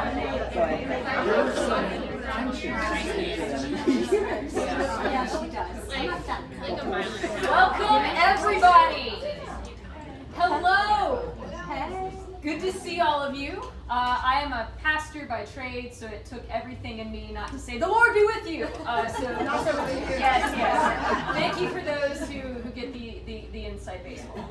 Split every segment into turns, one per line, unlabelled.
Welcome, everybody. Hello. Good to see all of you. I am a pastor by trade, so it took everything in me not to say, "The Lord be with you." Yes. Thank you for those who get the inside baseball.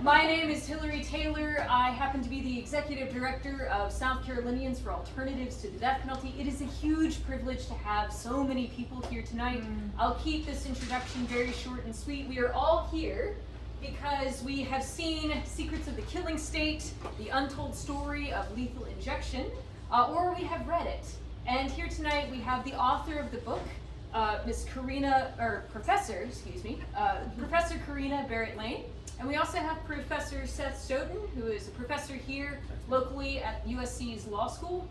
My name is Hillary Taylor. I happen to be the executive director of South Carolinians for Alternatives to the Death Penalty. It is a huge privilege to have so many people here tonight. I'll keep this introduction very short and sweet. We are all here because we have seen Secrets of the Killing State, the untold story of lethal injection, or we have read it. And here tonight we have the author of the book, Professor Corinna Barrett Lain. And we also have Professor Seth Stoughton, who is a professor here locally at USC's Law School.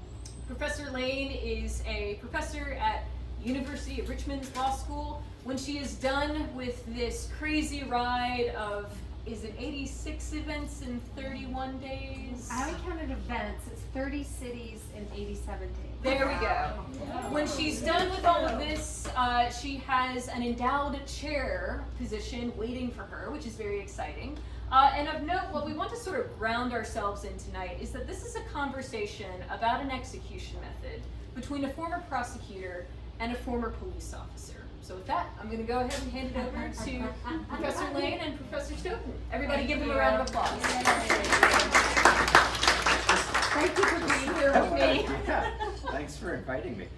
Professor Lain is a professor at University of Richmond's Law School. When she is done with this crazy ride of, is it 86 events in 31 days?
I haven't counted events. It's 30 cities in 87 days.
There we go. When she's done with all of this, she has an endowed chair position waiting for her, which is very exciting. And of note, what we want to sort of ground ourselves in tonight is that this is a conversation about an execution method between a former prosecutor and a former police officer. So with that, I'm going to go ahead and hand it over to Professor Lain and Professor Stoughton. Everybody give them a round of applause. Thank you for being here with me.
Thanks for inviting me.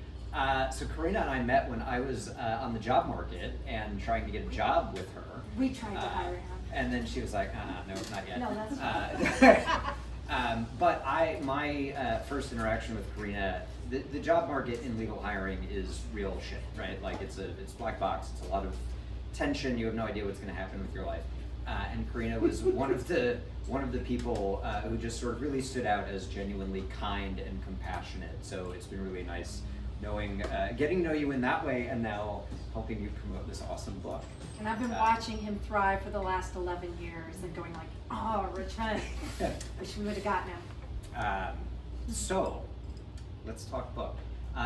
So Corinna and I met when I was on the job market and trying to get a job with her.
We tried to hire him.
And then she was like, no, not yet.
No, that's
but my first interaction with Corinna, the job market in legal hiring is real shit, right? Like it's black box. It's a lot of tension. You have no idea what's going to happen with your life. And Corinna was one of the people who just sort of really stood out as genuinely kind and compassionate. So it's been really nice getting to know you in that way, and now helping you promote this awesome book.
And I've been watching him thrive for the last 11 years and going like, oh, Richmond, wish we would have gotten him.
So, let's talk book.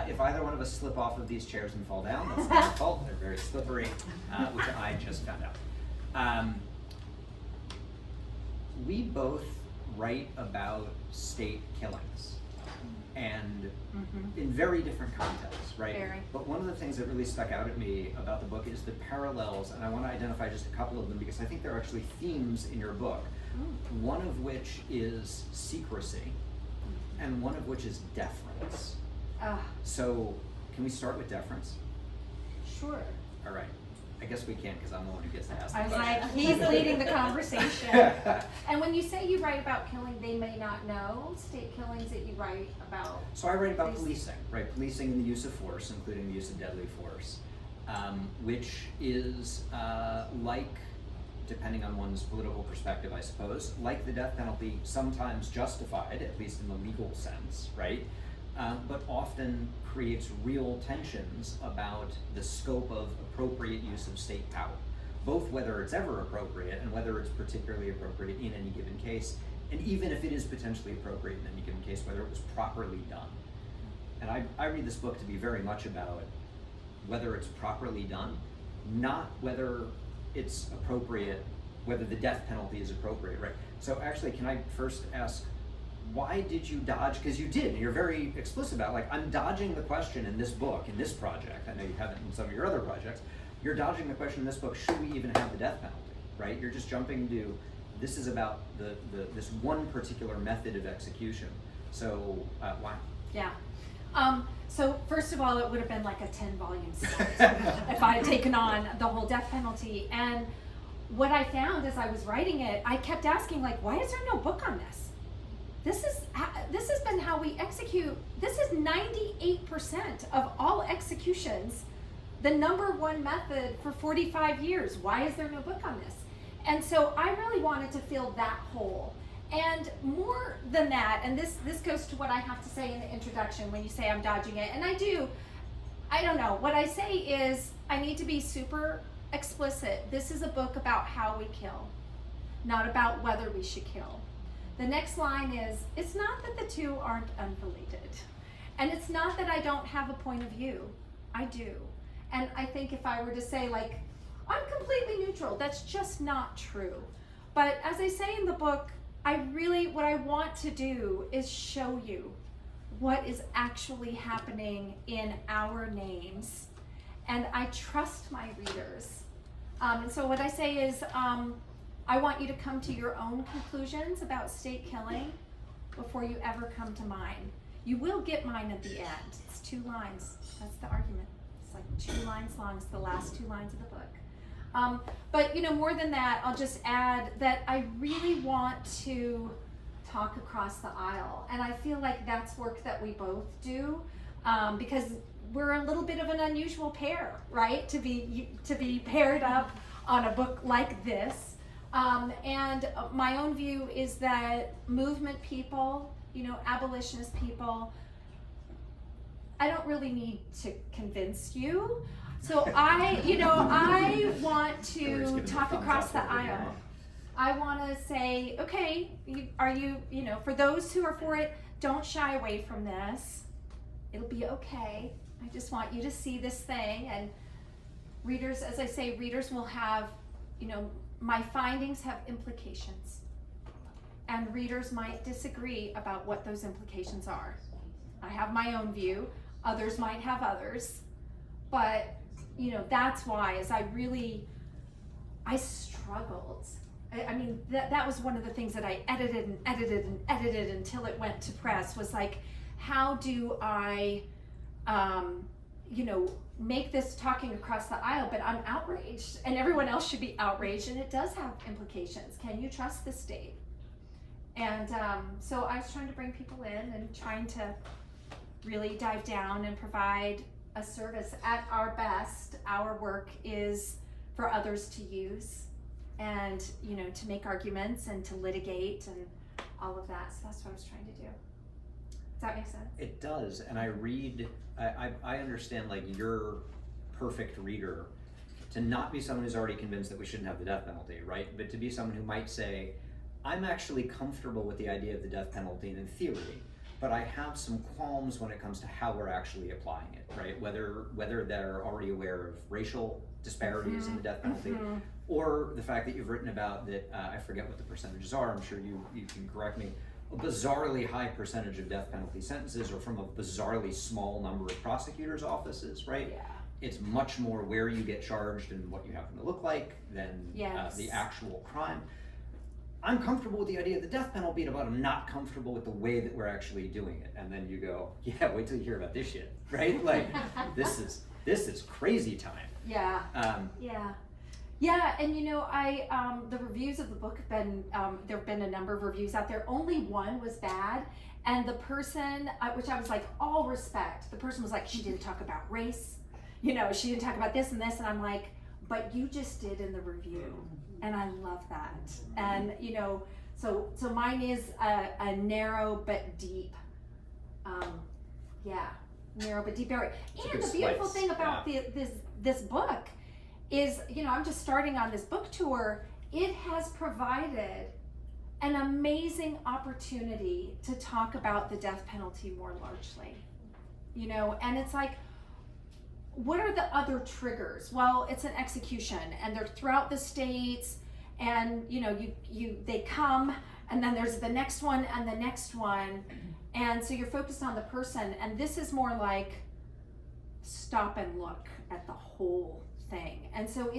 If either one of us slip off of these chairs and fall down, that's not our fault. They're very slippery, which I just found out. We both write about state killings, and in very different contexts, right?
Very.
But one of the things that really stuck out at me about the book is the parallels, and I want to identify just a couple of them because I think there are actually themes in your book. One of which is secrecy, and one of which is deference. So, can we start with deference?
Sure.
All right. I guess we can because I'm the one who gets to ask the
I was
question.
like, he's leading the conversation. And when you say you write about killing, they may not know state killings that you write about.
So I write about policing, right? Policing and the use of force, including the use of deadly force, which is like, depending on one's political perspective, I suppose, like the death penalty, sometimes justified, at least in the legal sense, right? But often creates real tensions about the scope of appropriate use of state power, both whether it's ever appropriate and whether it's particularly appropriate in any given case, and even if it is potentially appropriate in any given case, whether it was properly done. And I read this book to be very much about whether it's properly done, not whether it's appropriate, whether the death penalty is appropriate, right? So actually, can I first ask, why did you dodge? Because you did, and you're very explicit about, like, I'm dodging the question in this book, in this project. I know you haven't in some of your other projects. You're dodging the question in this book, should we even have the death penalty, right? You're just jumping to, this is about this one particular method of execution. So, why?
Yeah. So first of all, it would have been like a 10-volume series if I had taken on the whole death penalty. And what I found as I was writing it, I kept asking, like, why is there no book on this? This has been how we execute. This is 98% of all executions, the #1 method for 45 years. Why is there no book on this? And so I really wanted to fill that hole. And more than that, and this goes to what I have to say in the introduction when you say I'm dodging it, and I don't know. What I say is I need to be super explicit. This is a book about how we kill, not about whether we should kill. The next line is, it's not that the two aren't unrelated. And it's not that I don't have a point of view. I do. And I think if I were to say, like, I'm completely neutral, that's just not true. But as I say in the book, what I want to do is show you what is actually happening in our names. And I trust my readers. And so what I say is, I want you to come to your own conclusions about state killing before you ever come to mine. You will get mine at the end. It's 2 lines. That's the argument. It's like 2 lines long. It's the last 2 lines of the book. But more than that, I'll just add that I really want to talk across the aisle. And I feel like that's work that we both do, because we're a little bit of an unusual pair, right? To be paired up on a book like this. And my own view is that movement people, abolitionist people, I don't really need to convince you. So I want to talk across the aisle. I want to say, okay, are you, for those who are for it, don't shy away from this. It'll be okay. I just want you to see this thing, and readers, as I say, readers will have, my findings have implications, and readers might disagree about what those implications are. I have my own view, others might have others, but that's why, as I struggled. I mean, that was one of the things that I edited until it went to press, was like, how do I, make this talking across the aisle, but I'm outraged, and everyone else should be outraged, and it does have implications. Can you trust the state? And so I was trying to bring people in and trying to really dive down and provide a service. At our best, our work is for others to use, and to make arguments and to litigate and all of that. So that's what I was trying to do. Does that make sense?
It does, and I understand, like, your perfect reader to not be someone who's already convinced that we shouldn't have the death penalty, right? But to be someone who might say, I'm actually comfortable with the idea of the death penalty in theory, but I have some qualms when it comes to how we're actually applying it, right? Whether they're already aware of racial disparities in the death penalty, or the fact that you've written about that, I forget what the percentages are, I'm sure you can correct me, a bizarrely high percentage of death penalty sentences are from a bizarrely small number of prosecutors' offices, right?
Yeah.
It's much more where you get charged and what you happen to look like than the actual crime. I'm comfortable with the idea of the death penalty, but I'm not comfortable with the way that we're actually doing it. And then you go, yeah, wait till you hear about this shit, right? Like, this is crazy time.
Yeah. Yeah, and the reviews of the book have been, there have been a number of reviews out there. Only one was bad, and the person, which I was like, all respect, the person was like, she didn't talk about race, she didn't talk about this and this, and I'm like, but you just did in the review, and I love that. And, so mine is a narrow but deep, narrow but deep area. And the beautiful thing about this book is, I'm just starting on this book tour. It has provided an amazing opportunity to talk about the death penalty more largely, and it's like, what are the other triggers? Well, it's an execution, and they're throughout the states, and they come, and then there's the next one and the next one, and so you're focused on the person, and this is more like stop and look at the whole thing. And so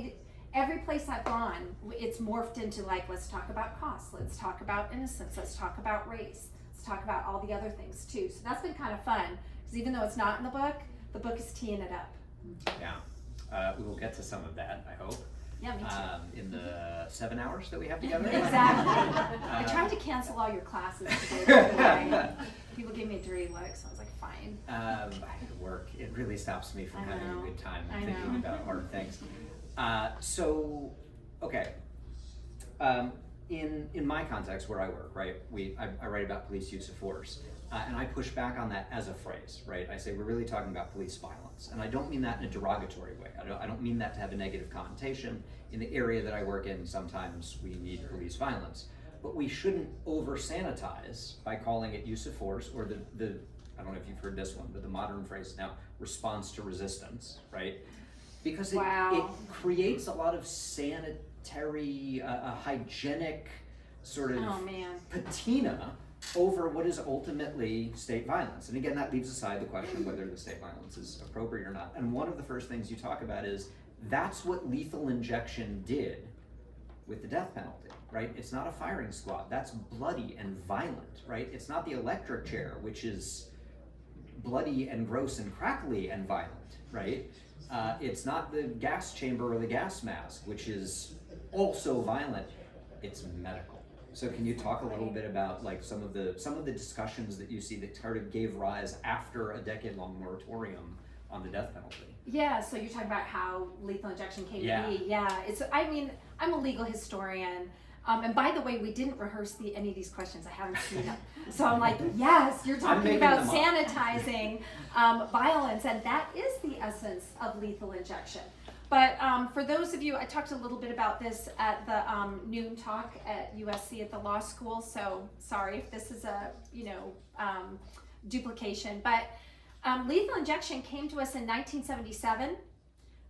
every place I've gone, it's morphed into like, let's talk about cost, let's talk about innocence, let's talk about race, let's talk about all the other things too. So that's been kind of fun, because even though it's not in the book is teeing it up.
Yeah, we will get to some of that, I hope.
Yeah, me too.
In the 7 hours that we have together.
Exactly. I tried to cancel all your classes today. People gave me a dirty look, so I was like, fine.
At work, it really stops me from having a good time thinking about hard things. In my context where I work, right, I write about police use of force, and I push back on that as a phrase, right? I say we're really talking about police violence, and I don't mean that in a derogatory way. I don't mean that to have a negative connotation. In the area that I work in, sometimes we need police violence, but we shouldn't over sanitize by calling it use of force, or the I don't know if you've heard this one, but the modern phrase now, response to resistance, right? Because it creates a lot of sanitary, hygienic sort of patina over what is ultimately state violence. And again, that leaves aside the question of whether the state violence is appropriate or not. And one of the first things you talk about is that's what lethal injection did with the death penalty, right? It's not a firing squad. That's bloody and violent, right? It's not the electric chair, which is bloody and gross and crackly and violent, right? It's not the gas chamber or the gas mask, which is also violent. It's medical. So can you talk a little bit about like some of the discussions that you see that sort of gave rise after a decade-long moratorium on the death penalty?
Yeah, so you're talking about how lethal injection came to be. Yeah, I mean, I'm a legal historian. And by the way, we didn't rehearse any of these questions. I haven't seen them. So I'm like, yes, you're talking about sanitizing violence, and that is the essence of lethal injection. But for those of you, I talked a little bit about this at the noon talk at USC at the law school. So sorry if this is a duplication. But lethal injection came to us in 1977.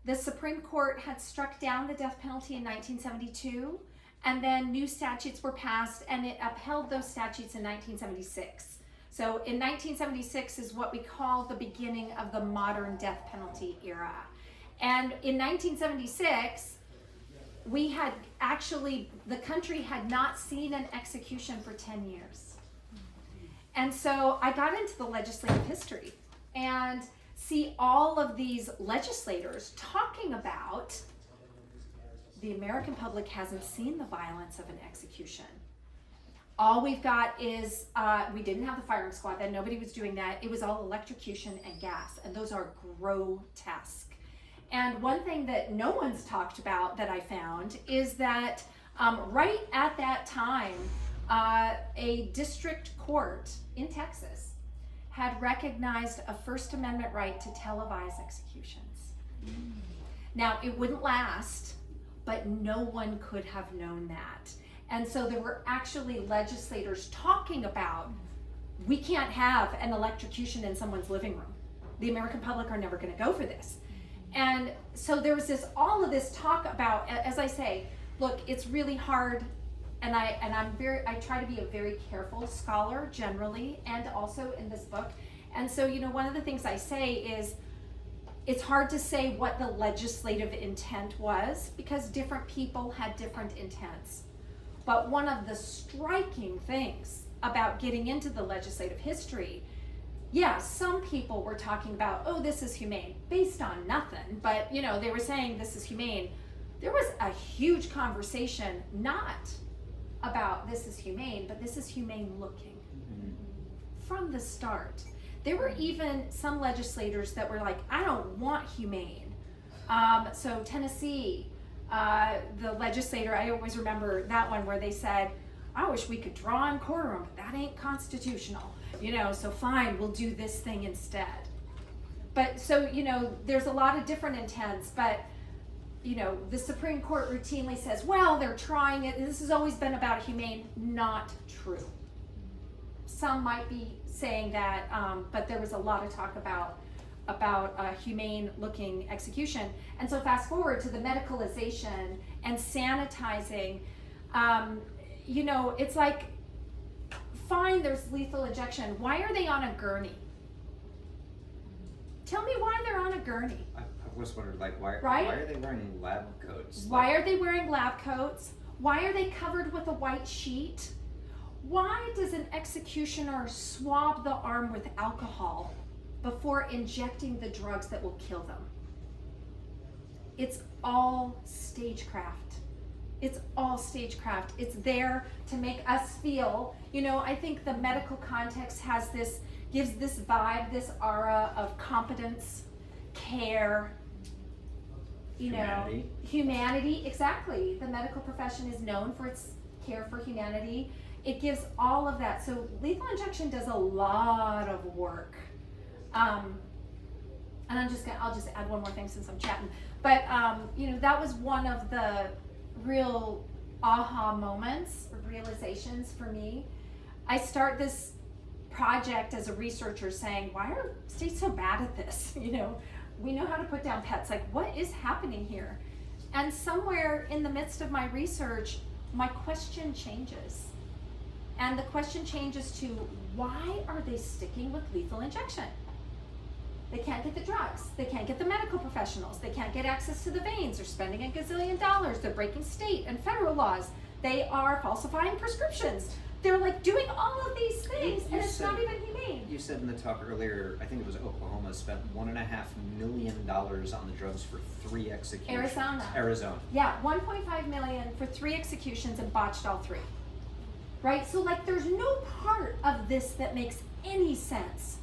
The Supreme Court had struck down the death penalty in 1972. And then new statutes were passed, and it upheld those statutes in 1976. So in 1976 is what we call the beginning of the modern death penalty era. And in 1976, we had the country had not seen an execution for 10 years. And so I got into the legislative history and see all of these legislators talking about the American public hasn't seen the violence of an execution. All we've got is, we didn't have the firing squad then, nobody was doing that. It was all electrocution and gas, and those are grotesque. And one thing that no one's talked about that I found is that right at that time, a district court in Texas had recognized a First Amendment right to televise executions. Now, it wouldn't last, but no one could have known that. And so there were actually legislators talking about, we can't have an electrocution in someone's living room. The American public are never gonna go for this. And so there was all of this talk about, as I say, look, it's really hard, and I try to be a very careful scholar generally, and also in this book. And so, one of the things I say is, it's hard to say what the legislative intent was because different people had different intents. But one of the striking things about getting into the legislative history, some people were talking about, oh, this is humane, based on nothing, but they were saying this is humane. There was a huge conversation, not about this is humane, but this is humane looking from the start. There were even some legislators that were like, I don't want humane. So Tennessee, the legislator, I always remember that one where they said, I wish we could draw and quarter them, but that ain't constitutional. So fine, we'll do this thing instead. But so, there's a lot of different intents, but the Supreme Court routinely says, well, they're trying it. This has always been about humane. Not true. Some might be saying that, but there was a lot of talk about humane looking execution. And so fast forward to the medicalization and sanitizing, it's like, fine, there's lethal injection. Why are they on a gurney? Tell me why they're on a gurney.
I was wondering, why are they wearing lab coats?
Why are they wearing lab coats? Why are they covered with a white sheet? Why does an executioner swab the arm with alcohol before injecting the drugs that will kill them? It's all stagecraft. It's all stagecraft. It's there to make us feel, I think the medical context gives this vibe, this aura of competence, care, humanity, exactly. The medical profession is known for its care for humanity. It gives all of that. So lethal injection does a lot of work. And I'll just add one more thing since I'm chatting. But that was one of the real aha moments or realizations for me. I start this project as a researcher saying, why are states so bad at this? You know, we know how to put down pets. Like, what is happening here? And somewhere in the midst of my research, my question changes. And the question changes to, why are they sticking with lethal injection? They can't get the drugs. They can't get the medical professionals. They can't get access to the veins. They're spending $1 gazillion. They're breaking state and federal laws. They are falsifying prescriptions. They're like doing all of these things, and it's not even humane.
You said in the talk earlier, I think it was Oklahoma, spent $1.5 million on the drugs for 3 executions. Arizona.
Yeah, 1.5 million for 3 executions and botched all 3. Right? So like there's no part of this that makes any sense.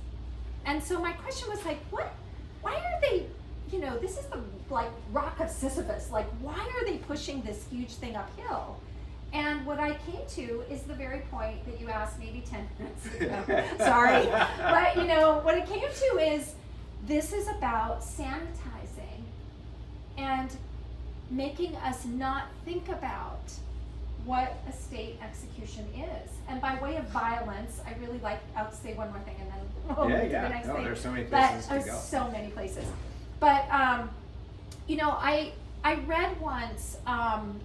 And so my question was like, why are they, you know, this is the like rock of Sisyphus. Like, why are they pushing this huge thing uphill? And what I came to is the very point that you asked maybe 10 minutes ago. Sorry. But you know, what it came to is this is about sanitizing and making us not think about what a state execution is. And by way of violence, I really like, I'll say one more thing and then we'll move to the next thing.
There's so many places to go.
There's so many places. But, you know, I read once, and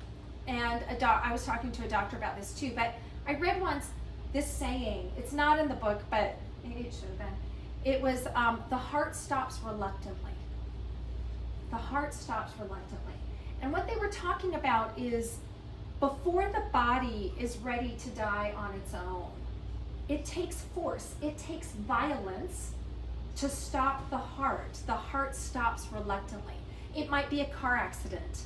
I was talking to a doctor about this too, but I read once this saying, it's not in the book, but maybe it should have been. It was, the heart stops reluctantly. The heart stops reluctantly. And what they were talking about is, before the body is ready to die on its own, it takes force, it takes violence to stop the heart. The heart stops reluctantly. It might be a car accident.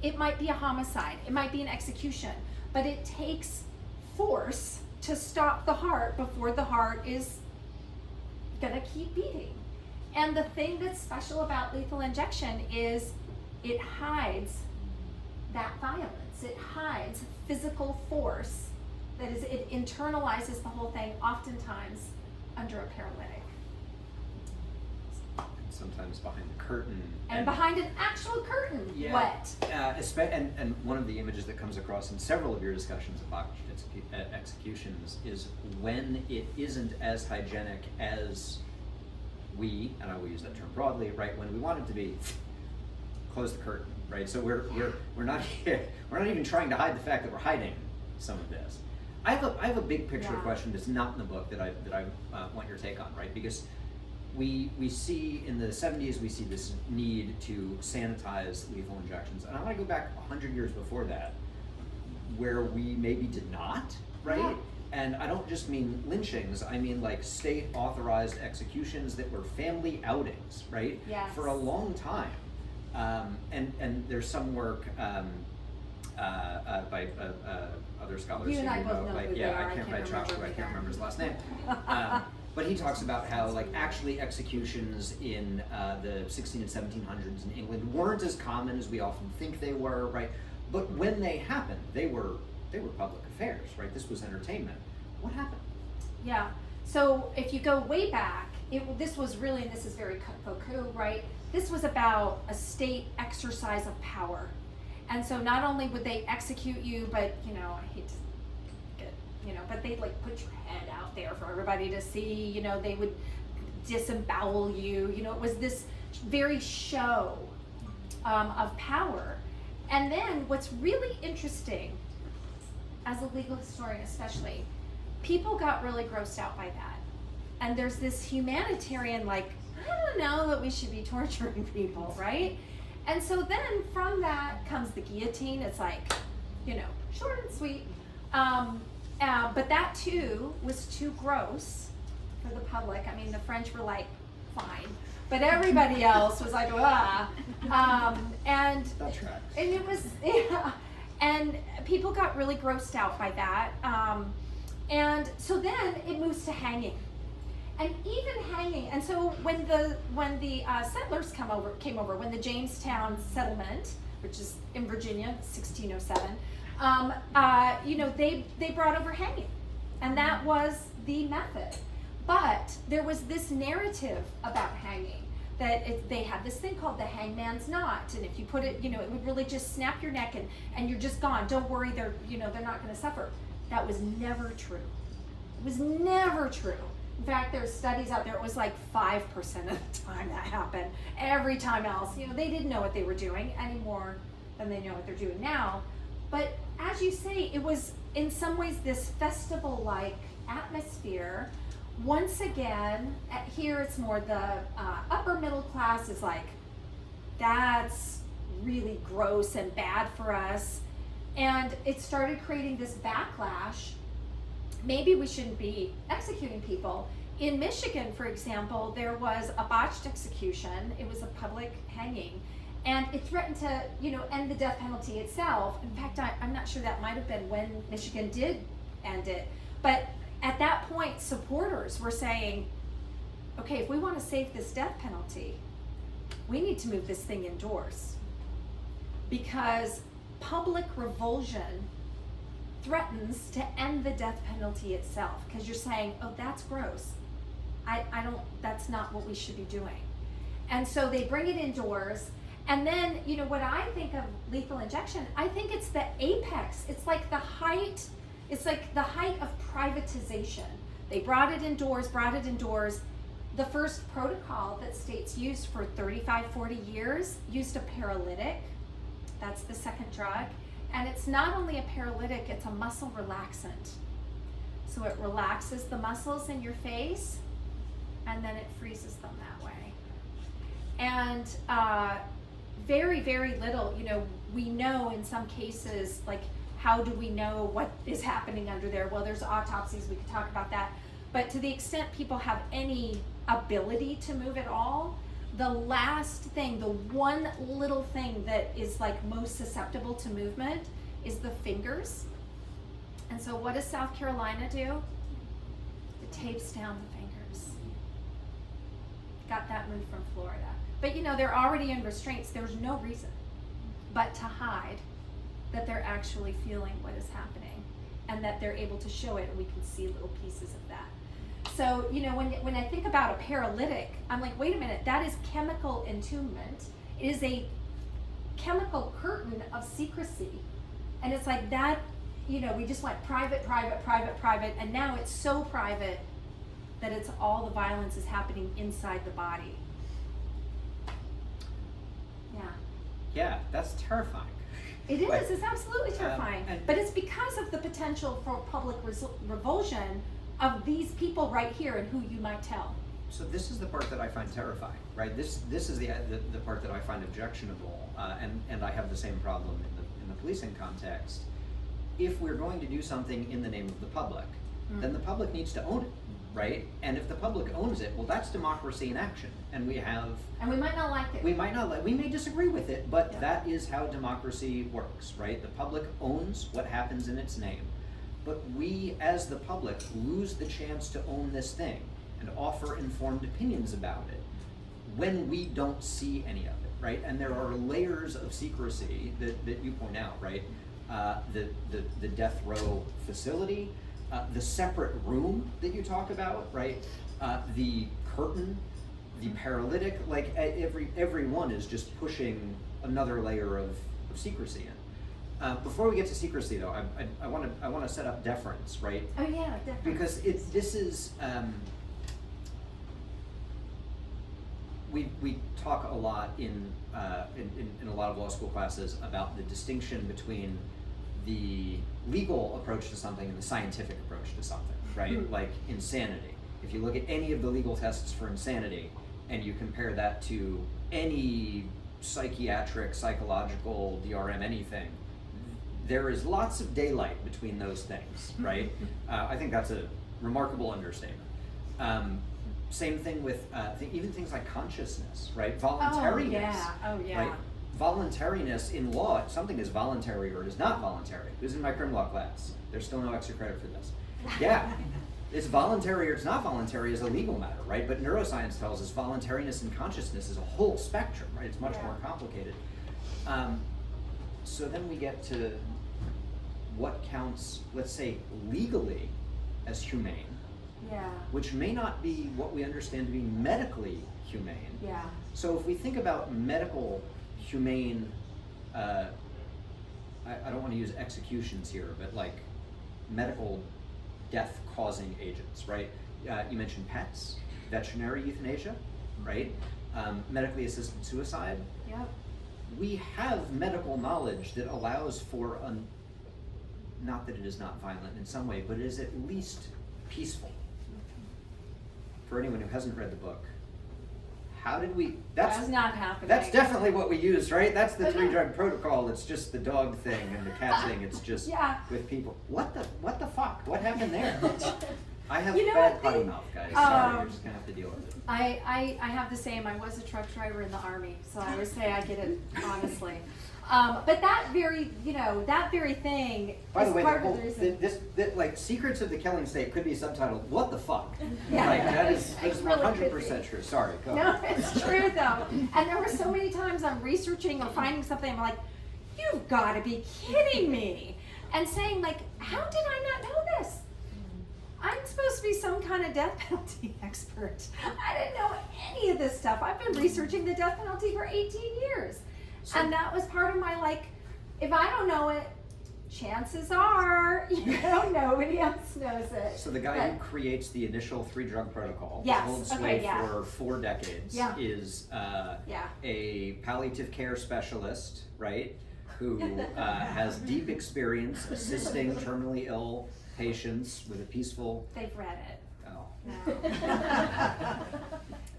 It might be a homicide. It might be an execution. But it takes force to stop the heart before the heart is gonna keep beating. And the thing that's special about lethal injection is it hides that violence. It hides physical force. That is, it internalizes the whole thing, oftentimes under a paralytic.
And sometimes behind the curtain.
And behind an actual curtain.
Yeah.
What?
And one of the images that comes across in several of your discussions about executions is when it isn't as hygienic as we, and I will use that term broadly, right, when we want it to be, close the curtain. Right, so we're not even trying to hide the fact that we're hiding some of this. I have a big picture question that's not in the book that I want your take on, right? Because we see in the 70s we see this need to sanitize lethal injections, and I want to go back 100 years before that, where we maybe did not, right? Yeah. And I don't just mean lynchings, I mean like state authorized executions that were family outings, right?
Yes.
For a long time. And there's some work by other scholars.
You and I both know who they are.
I can't remember his last name. But he talks about how like actually executions in the 16 and 1700s in England weren't as common as we often think they were, right? But when they happened, they were public affairs, right? This was entertainment. What happened?
Yeah. So if you go way back, this was really, and this is very Foucault, right? This was about a state exercise of power. And so not only would they execute you, but, you know, I hate to get, you know, but they'd like put your head out there for everybody to see, you know, they would disembowel you, you know, it was this very show of power. And then what's really interesting, as a legal historian especially, people got really grossed out by that. And there's this humanitarian, like, I don't know that we should be torturing people, right? And so then from that comes the guillotine. It's like, you know, short and sweet. But that too was too gross for the public. I mean, the French were like, fine. But everybody else was like, ah. And it was, yeah. And people got really grossed out by that. And so then it moves to hanging. And even hanging, and so when the settlers came over, when the Jamestown settlement, which is in Virginia, 1607, you know, they brought over hanging, and that was the method. But there was this narrative about hanging they had this thing called the hangman's knot, and if you put it, it would really just snap your neck and you're just gone. Don't worry, they're not going to suffer. That was never true. It was never true. In fact, there's studies out there, it was like 5% of the time that happened. Every time else, they didn't know what they were doing any more than they know what they're doing now. But as you say, it was in some ways this festival-like atmosphere. Once again, here it's more the upper middle class is like, that's really gross and bad for us. And it started creating this backlash. Maybe we shouldn't be executing people. In Michigan, for example, there was a botched execution. It was a public hanging. And it threatened to, end the death penalty itself. In fact, I'm not sure that might have been when Michigan did end it. But at that point, supporters were saying, okay, if we want to save this death penalty, we need to move this thing indoors. Because public revulsion threatens to end the death penalty itself. Because you're saying, oh, that's gross. That's not what we should be doing. And so they bring it indoors. And then, what I think of lethal injection, I think it's the apex. It's like the height of privatization. They brought it indoors. The first protocol that states used for 35, 40 years used a paralytic. That's the second drug. And it's not only a paralytic, it's a muscle relaxant. So it relaxes the muscles in your face, and then it freezes them that way. And very, very little, we know in some cases, like, how do we know what is happening under there? Well, there's autopsies, we could talk about that. But to the extent people have any ability to move at all, the last thing, the one little thing that is like most susceptible to movement is the fingers. And so what does South Carolina do? It tapes down the fingers. Got that move from Florida. But they're already in restraints. There's no reason but to hide that they're actually feeling what is happening and that they're able to show it, and we can see little pieces of that. So, when I think about a paralytic, I'm like, wait a minute, that is chemical entombment. It is a chemical curtain of secrecy. And it's like that, we just went private, and now it's so private that it's all the violence is happening inside the body. Yeah.
Yeah, that's terrifying.
It is, it's absolutely terrifying. But it's because of the potential for public revulsion of these people right here and who you might tell.
So this is the part that I find terrifying, right? This is the part that I find objectionable, and I have the same problem in the policing context. If we're going to do something in the name of the public, then the public needs to own it, right? And if the public owns it, well, that's democracy in action. And we
might not like it.
We may disagree with it, but that is how democracy works, right? The public owns what happens in its name. But we, as the public, lose the chance to own this thing and offer informed opinions about it when we don't see any of it, right? And there are layers of secrecy that you point out, right? The death row facility, the separate room that you talk about, right? The curtain, the paralytic, like every one is just pushing another layer of secrecy in. Before we get to secrecy, though, I want to set up deference, right?
Oh yeah, deference.
Because this is we talk a lot in a lot of law school classes about the distinction between the legal approach to something and the scientific approach to something, right? Like insanity. If you look at any of the legal tests for insanity and you compare that to any psychiatric, psychological, DRM, anything, there is lots of daylight between those things, right? I think that's a remarkable understatement. Same thing with even things like consciousness, right? Voluntariness.
Oh yeah.
Right? Voluntariness in law, something is voluntary or it is not voluntary. This is in my criminal law class. There's still no extra credit for this. Yeah, it's voluntary or it's not voluntary is a legal matter, right? But neuroscience tells us voluntariness and consciousness is a whole spectrum, right? It's much more complicated. So then we get to what counts, let's say, legally as humane,
Yeah.
which may not be what we understand to be medically humane.
Yeah.
So if we think about medical humane, I don't want to use executions here, but like medical death-causing agents, right? You mentioned pets, veterinary euthanasia, right? Medically assisted suicide.
Yep.
We have medical knowledge that allows for, not that it is not violent in some way, but it is at least peaceful. For anyone who hasn't read the book, how did we,
That's not happening.
that's definitely what we use, right? That's the 3-drug protocol. It's just the dog thing and the cat thing. It's just with people. What the fuck? What happened there? I have bad potty mouth, guys. Sorry, you're just gonna have to deal with it.
I have the same. I was a truck driver in the Army, so I would say I get it honestly. But that very thing
By the
is
way,
part of the reason.
this like Secrets of the Killing State could be subtitled "What the fuck?"
Yeah.
Like that is
It's really
100% true. Sorry, go
No,
ahead.
it's true though. And there were so many times I'm researching or finding something, I'm like, you've got to be kidding me. And saying like, how did I not know this? I'm supposed to be some kind of death penalty expert. I didn't know any of this stuff. I've been researching the death penalty for 18 years. And that was part of my like, if I don't know it, chances are, nobody else knows it.
So the guy who creates the initial 3-drug protocol,
Yes,
holds
okay,
sway
yeah.
for 4 decades,
Yeah.
is
Yeah.
a palliative care specialist, right? Who has deep experience assisting terminally ill patients with a peaceful.
They've read it.
Oh.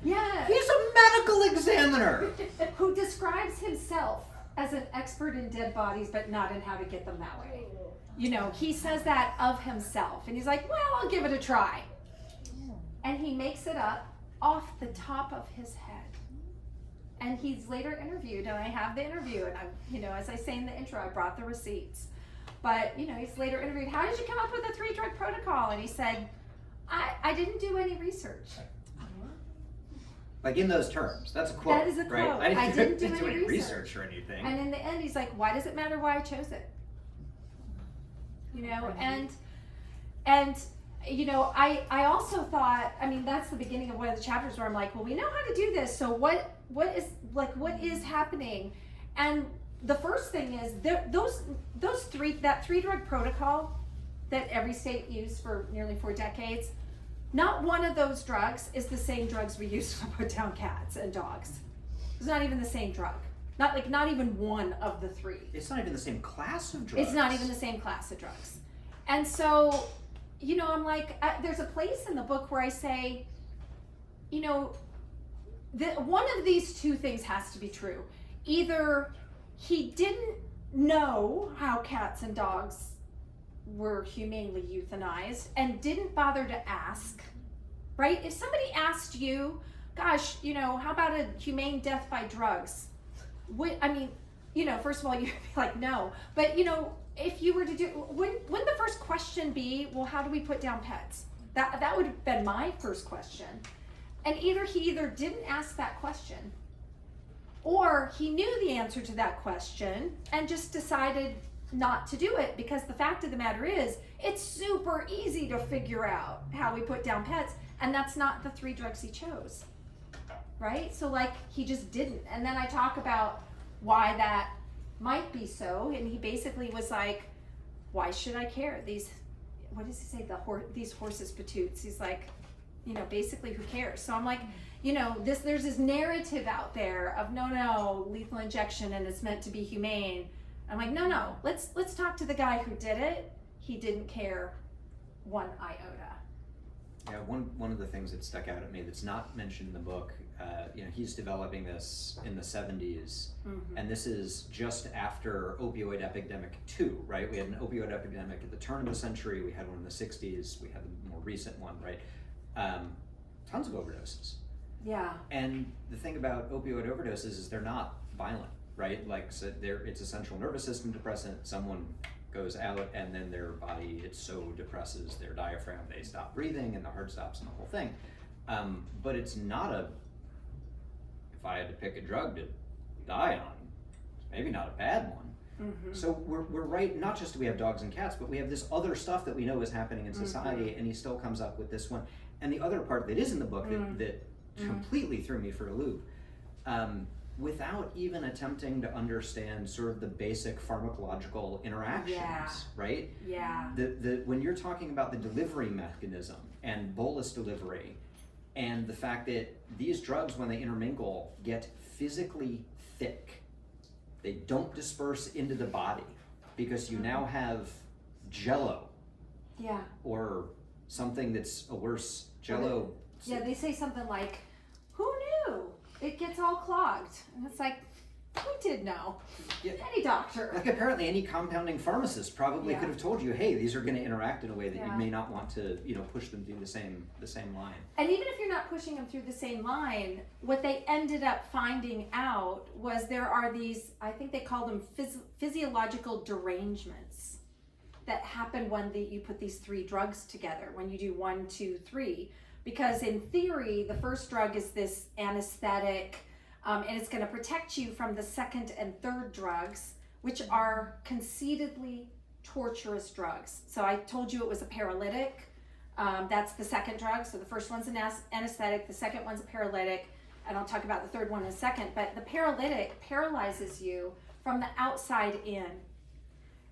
Yeah.
He's a medical examiner.
Who describes himself as an expert in dead bodies, but not in how to get them that way. He says that of himself, and he's like, well, I'll give it a try. And he makes it up off the top of his head. And he's later interviewed, and I have the interview, and as I say in the intro, I brought the receipts. But, he's later interviewed, how did you come up with the 3-drug protocol? And he said, I didn't do any research.
Like in those terms. That's a quote.
That is a
right?
quote. I didn't do any
any
research.
or anything.
And in the end, he's like, why does it matter why I chose it? I also thought, that's the beginning of one of the chapters where I'm like, well, we know how to do this. So what is happening? And the first thing is that 3-drug protocol that every state used for nearly 4 decades, not one of those drugs is the same drugs we use to put down cats and dogs. It's not even the same drug. Not even one of the 3.
It's not even the same class of drugs.
It's not even the same class of drugs. And so, I'm like, there's a place in the book where I say, one of these 2 things has to be true. Either he didn't know how cats and dogs were humanely euthanized and didn't bother to ask, right? If somebody asked you, gosh, how about a humane death by drugs? First of all, you'd be like, no. But, if you were to do, wouldn't the first question be, well, how do we put down pets? That would have been my first question. And he either didn't ask that question, or he knew the answer to that question and just decided not to do it, because the fact of the matter is, it's super easy to figure out how we put down pets, and that's not the 3 drugs he chose, right? So he just didn't. And then I talk about why that might be so, and he basically was like, why should I care? What does he say? These horses patoots. He's like, basically, who cares? So I'm like, there's this narrative out there of no, lethal injection, and it's meant to be humane. I'm like, no, let's talk to the guy who did it. He didn't care 1 iota.
Yeah, one of the things that stuck out at me that's not mentioned in the book, he's developing this in the 70s, and this is just after opioid epidemic 2, right? We had an opioid epidemic at the turn of the century, we had one in the 60s, we had the more recent one, right? Tons of overdoses.
Yeah.
And the thing about opioid overdoses is they're not violent, right? It's a central nervous system depressant. Someone goes out and then their body, it so depresses their diaphragm, they stop breathing and the heart stops and the whole thing. But it's not if I had to pick a drug to die on, it's maybe not a bad one. So we're right, not just do we have dogs and cats, but we have this other stuff that we know is happening in society, and he still comes up with this one. And the other part that is in the book that completely threw me for a loop, without even attempting to understand sort of the basic pharmacological interactions, right?
Yeah.
When you're talking about the delivery mechanism and bolus delivery, and the fact that these drugs, when they intermingle, get physically thick. They don't disperse into the body because you now have Jell-O.
Yeah.
Or something that's a worse Jell-O.
Yeah, they say something like, "Who knew? It gets all clogged." And it's like, who did know?
Yeah.
Any doctor.
Like apparently any compounding pharmacist probably could have told you, hey, these are going to interact in a way that you may not want to, push them through the same line.
And even if you're not pushing them through the same line, what they ended up finding out was there are these, I think they call them physiological derangements that happen when you put these three drugs together, when you do 1, 2, 3. Because in theory, the first drug is this anesthetic, and it's going to protect you from the second and third drugs, which are conceitedly torturous drugs. So I told you it was a paralytic. That's the second drug. So the first one's an anesthetic, the second one's a paralytic, and I'll talk about the third one in a second. But the paralytic paralyzes you from the outside in.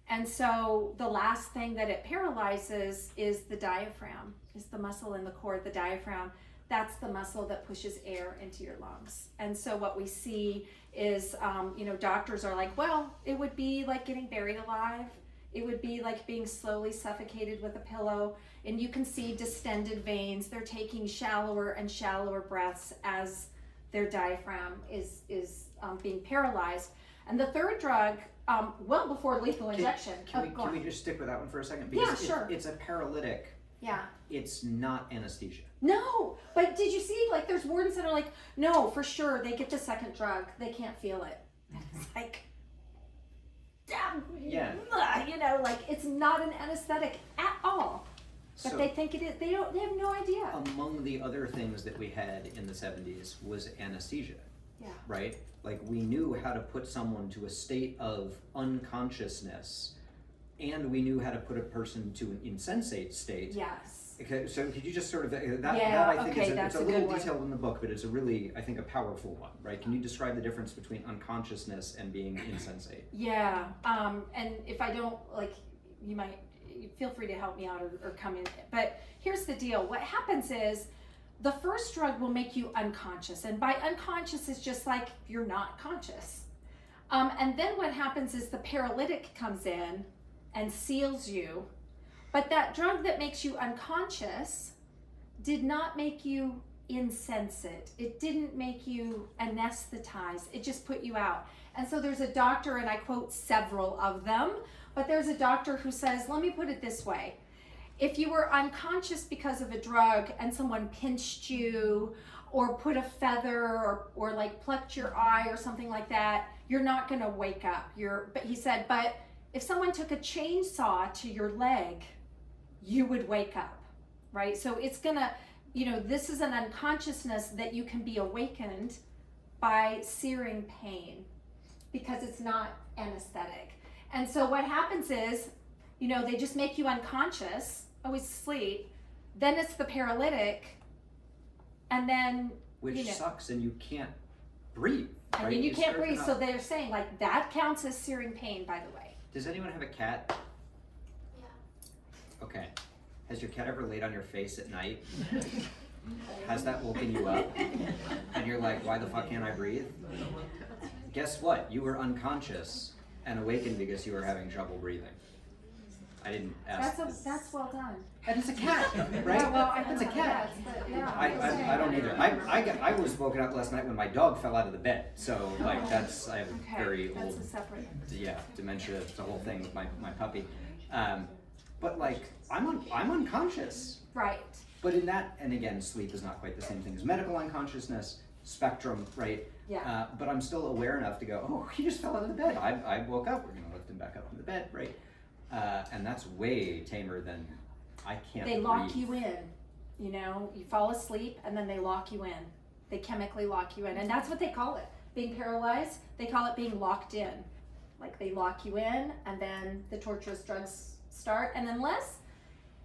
And so the last thing that it paralyzes is the diaphragm, is the muscle in the core, the diaphragm. That's the muscle that pushes air into your lungs. And so what we see is, doctors are like, well, it would be like getting buried alive. It would be like being slowly suffocated with a pillow. And you can see distended veins. They're taking shallower and shallower breaths as their diaphragm is being paralyzed. And the third drug, well before lethal injection.
Can we just stick with that one for a second? Because
sure.
It's a paralytic.
Yeah.
It's not anesthesia.
No, but did you see, like, there's wardens that are like, no, for sure, they get the second drug, they can't feel it. And it's like, like, it's not an anesthetic at all. But they think it is. They have no idea.
Among the other things that we had in the 70s was anesthesia.
Yeah.
Right? Like, we knew how to put someone to a state of unconsciousness, and we knew how to put a person to an insensate state.
Yes.
Okay, so could you just sort of, that I think it's a little detailed in the book, but it's a really, I think, a powerful one, right? Can you describe the difference between unconsciousness and being insensate?
Yeah, and if I don't, you might, feel free to help me out or come in. But here's the deal. What happens is, the first drug will make you unconscious. And by unconscious is just like, you're not conscious. And then what happens is the paralytic comes in and seals you. But that drug that makes you unconscious did not make you insensate. It didn't make you anesthetized. It just put you out. And so there's a doctor, and I quote several of them, but there's a doctor who says, let me put it this way. If you were unconscious because of a drug and someone pinched you or put a feather or like plucked your eye or something like that, you're not going to wake up. But he said, but if someone took a chainsaw to your leg, you would wake up, right? So it's gonna, this is an unconsciousness that you can be awakened by searing pain because it's not anesthetic. And so what happens is, they just make you unconscious, always asleep, then it's the paralytic, and then,
which sucks, and you can't breathe, right?
And then you can't breathe, so they're saying, like, that counts as searing pain, by the way.
Does anyone have a cat? Okay. Has your cat ever laid on your face at night? Has that woken you up? And you're like, why the fuck can't I breathe? Guess what? You were unconscious and awakened because you were having trouble breathing. I didn't ask.
That's well done.
And it's a cat, right?
Yeah, well, I
it's a cat.
Yeah,
I don't either. I was woken up last night when my dog fell out of the bed. So I have very old.
That's a separate.
Dementia. It's the whole thing with my puppy. But I'm unconscious.
Right.
But in that, and again, sleep is not quite the same thing as medical unconsciousness, spectrum, right?
Yeah.
But I'm still aware enough to go, oh, he just fell out of the bed. I woke up, we're gonna lift him back up into the bed, right? And that's way tamer than I can't
They lock
breathe.
you in, you fall asleep and then they lock you in. They chemically lock you in. And that's what they call it. Being paralyzed, they call it being locked in. Like they lock you in, and then the torturous drugs start. And unless,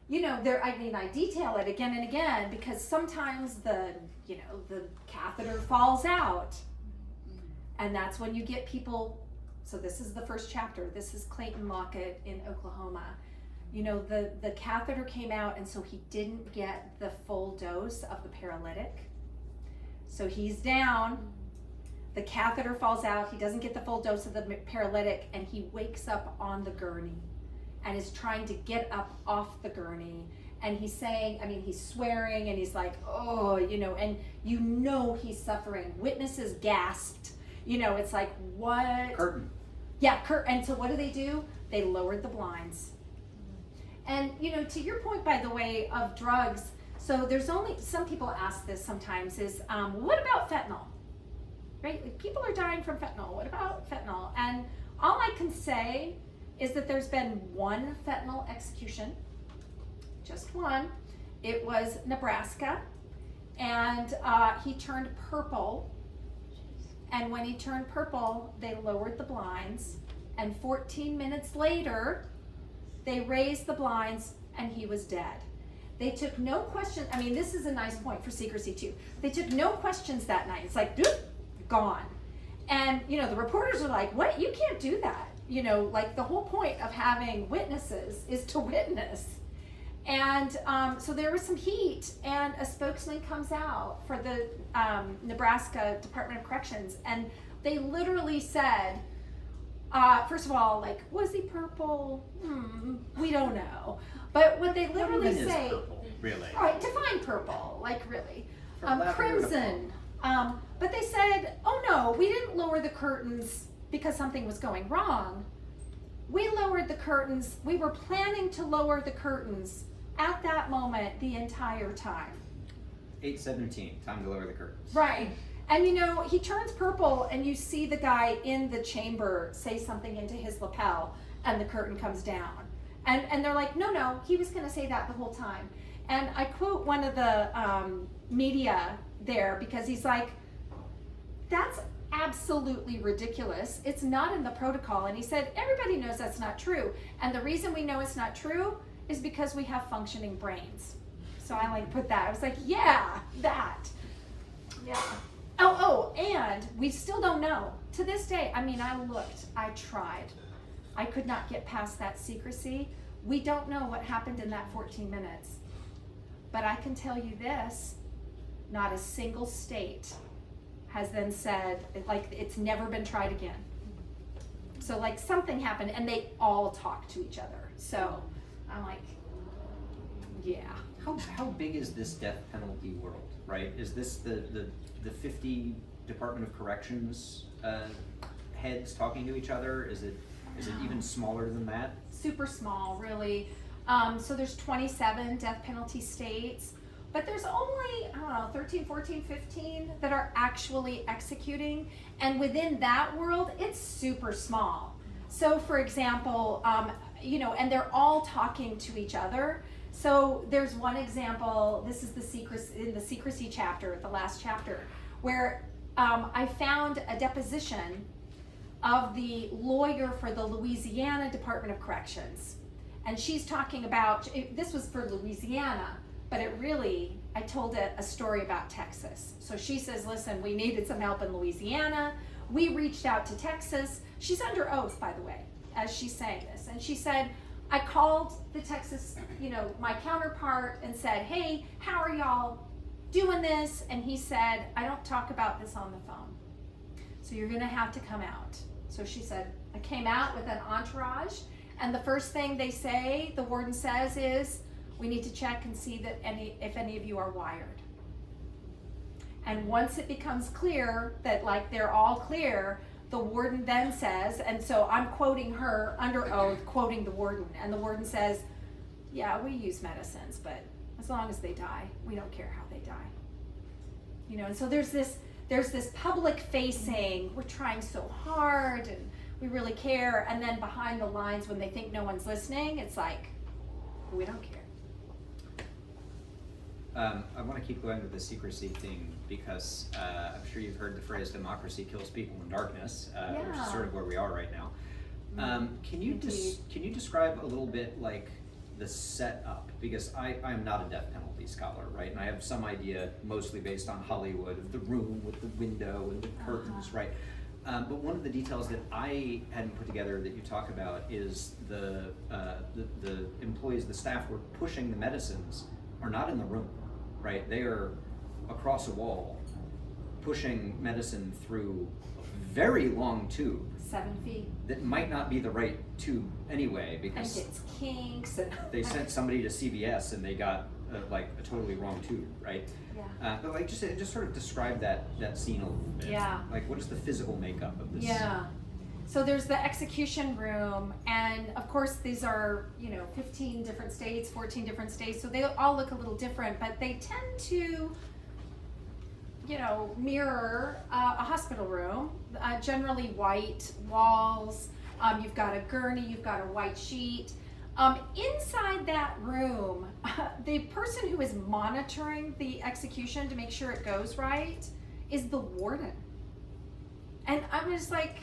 you know, I detail it again and again, because sometimes the catheter falls out, and that's when you get people. So this is the first chapter. This is Clayton Lockett in Oklahoma. You know, the catheter came out, and so he didn't get the full dose of the paralytic. So he's down, the catheter falls out, he doesn't get the full dose of the paralytic, and he wakes up on the gurney and is trying to get up off the gurney. And he's saying, I mean, he's swearing, and he's like, oh, you know, and you know he's suffering. Witnesses gasped. You know, it's like, what?
Curtain.
Yeah, and so what do? They lowered the blinds. And, you know, to your point, by the way, of drugs, so there's only, some people ask this sometimes, is what about fentanyl? Right? Like, people are dying from fentanyl. What about fentanyl? And all I can say is that there's been one fentanyl execution, just one. It was Nebraska, and he turned purple. And when he turned purple, they lowered the blinds, and 14 minutes later, they raised the blinds, and he was dead. They took no question. I mean, this is a nice point for secrecy too. They took no questions that night. It's like, doop, gone. And, you know, the reporters are like, what? You can't do that. You know, like the whole point of having witnesses is to witness. And so there was some heat, and a spokesman comes out for the Nebraska Department of Corrections, and they literally said, first of all, like, was he purple? We don't know. But what they literally
What even
say,
is purple, really?
right, define purple, like really.
For lack of a
Crimson. But they said, oh no, we didn't lower the curtains because something was going wrong. We lowered the curtains. We were planning to lower the curtains at that moment the entire time.
8:17, time to lower the curtains.
Right. And you know, he turns purple, and you see the guy in the chamber say something into his lapel, and the curtain comes down. And they're like, no, he was going to say that the whole time. And I quote one of the media there, because he's like, that's absolutely ridiculous. It's not in the protocol. And he said, everybody knows that's not true. And the reason we know it's not true is because we have functioning brains. So I like put that. I was like, yeah, that. Yeah. Oh, and we still don't know. To this day, I mean, I looked, I tried. I could not get past that secrecy. We don't know what happened in that 14 minutes. But I can tell you this, not a single state has then said, like, it's never been tried again. So like something happened, and they all talk to each other. So I'm like, yeah.
How big is this death penalty world, right? Is this the 50 Department of Corrections heads talking to each other? Is it even smaller than that?
Super small, really. So there's 27 death penalty states, but there's only, I don't know, 13, 14, 15 that are actually executing. And within that world, it's super small. So for example, you know, and they're all talking to each other. So there's one example, this is in the secrecy chapter, the last chapter, where I found a deposition of the lawyer for the Louisiana Department of Corrections. And she's talking about, this was for Louisiana, but I told it a story about Texas. So she says, listen, we needed some help in Louisiana. We reached out to Texas. She's under oath, by the way, as she's saying this. And she said, I called the Texas, you know, my counterpart and said, hey, how are y'all doing this? And he said, I don't talk about this on the phone. So you're gonna have to come out. So she said, I came out with an entourage, and the first thing they say, the warden says, is, we need to check and see that if any of you are wired. And once it becomes clear that like they're all clear, the warden then says, and so I'm quoting her under oath, quoting the warden, and the warden says, yeah, we use medicines, but as long as they die, we don't care how they die. You know, and so there's this public facing, we're trying so hard and we really care, and then behind the lines when they think no one's listening, it's like, we don't care.
I want to keep going with the secrecy thing because I'm sure you've heard the phrase democracy kills people in darkness, which is sort of where we are right now. Can you describe a little bit like the setup? Because I'm not a death penalty scholar, right? And I have some idea, mostly based on Hollywood, of the room with the window and the curtains, right? But one of the details that I hadn't put together that you talk about is the employees, the staff who are pushing the medicines are not in the room, right? They are across a wall pushing medicine through a very long tube
7 feet.
that might not be the right tube anyway,
And
because
it's kinks and
they sent somebody to CVS and they got like a totally wrong tube, right?
yeah.
But like just sort of describe that scene a little bit.
Yeah.
Like what is the physical makeup of this?
Yeah. So there's the execution room, and of course these are 15 different states, 14 different states, so they all look a little different, but they tend to mirror a hospital room, generally white walls. You've got a gurney, you've got a white sheet. Inside that room, the person who is monitoring the execution to make sure it goes right is the warden. And I'm just like,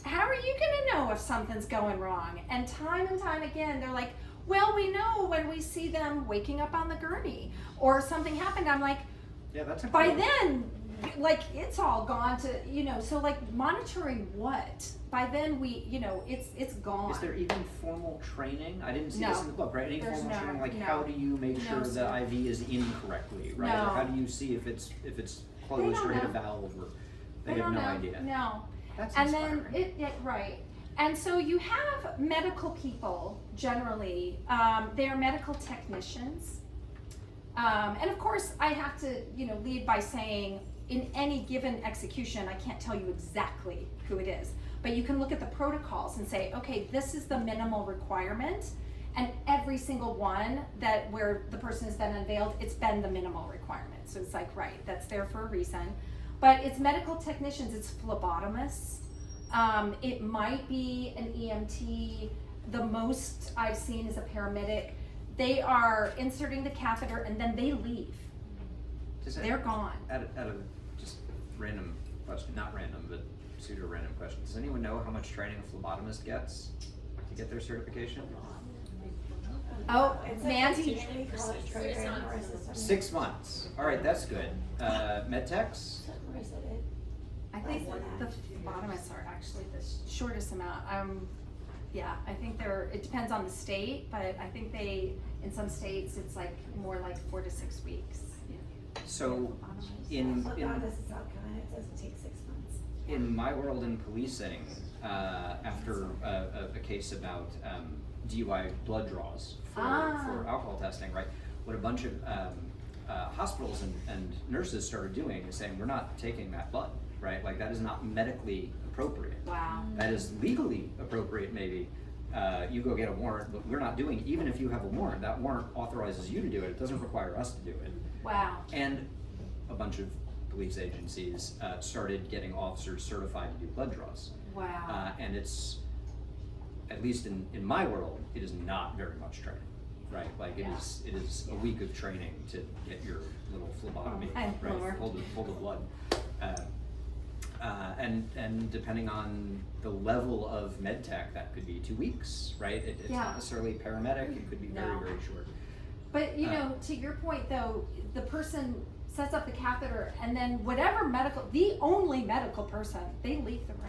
how are you gonna know if something's going wrong? And time again, they're like, well, we know when we see them waking up on the gurney or something happened. I'm like,
Yeah, that's a
by
cool-
then, like, it's all gone to, so like monitoring what? By then it's gone.
Is there even formal training? I didn't see
No.
this in the book, right? Any
There's
formal
no-
training? Like
no.
how do you make
No,
sure the
sir.
IV is in correctly, right?
No.
Or how do you see if it's closed
don't
or hit a
know.
valve or they
I
have
don't
no
know.
idea.
No.
That's
And
inspiring.
then right. And so you have medical people generally, they are medical technicians. And of course I have to, lead by saying in any given execution, I can't tell you exactly who it is, but you can look at the protocols and say, okay, this is the minimal requirement. And every single one where the person has been unveiled, it's been the minimal requirement. So it's like, right, that's there for a reason. But it's medical technicians, it's phlebotomists. It might be an EMT. The most I've seen is a paramedic. They are inserting the catheter and then they leave. They're gone.
Out of just random question, not random, but pseudo random question. Does anyone know how much training a phlebotomist gets to get their certification?
Oh,
It's
Mandy.
a community college program or is this
6 months. All right, that's good. Med techs?
Where is it?
I think the phlebotomists are actually the shortest amount. Yeah, I think it depends on the state, but I think in some states, it's like more like 4 to 6 weeks. Yeah.
So in
Look on this is South Carolina, it doesn't take 6 months.
in my world in policing, after a case about DUI blood draws for alcohol testing, right? What a bunch of hospitals and nurses started doing is saying, we're not taking that blood, right? Like that is not medically appropriate.
Wow.
That is legally appropriate, maybe. You go get a warrant, but we're not doing, even if you have a warrant, that warrant authorizes you to do it. It doesn't require us to do it.
Wow.
And a bunch of police agencies started getting officers certified to do blood draws.
Wow.
And it's, at least in my world, it is not very much training, right? Like it is a week of training to get your little phlebotomy,
Oh,
right?
Lord.
Pull the blood. And depending on the level of med tech, that could be 2 weeks, right? It's not necessarily paramedic, it could be very,
No.
very short.
But to your point though, the person sets up the catheter and then the only medical person, they leave the room.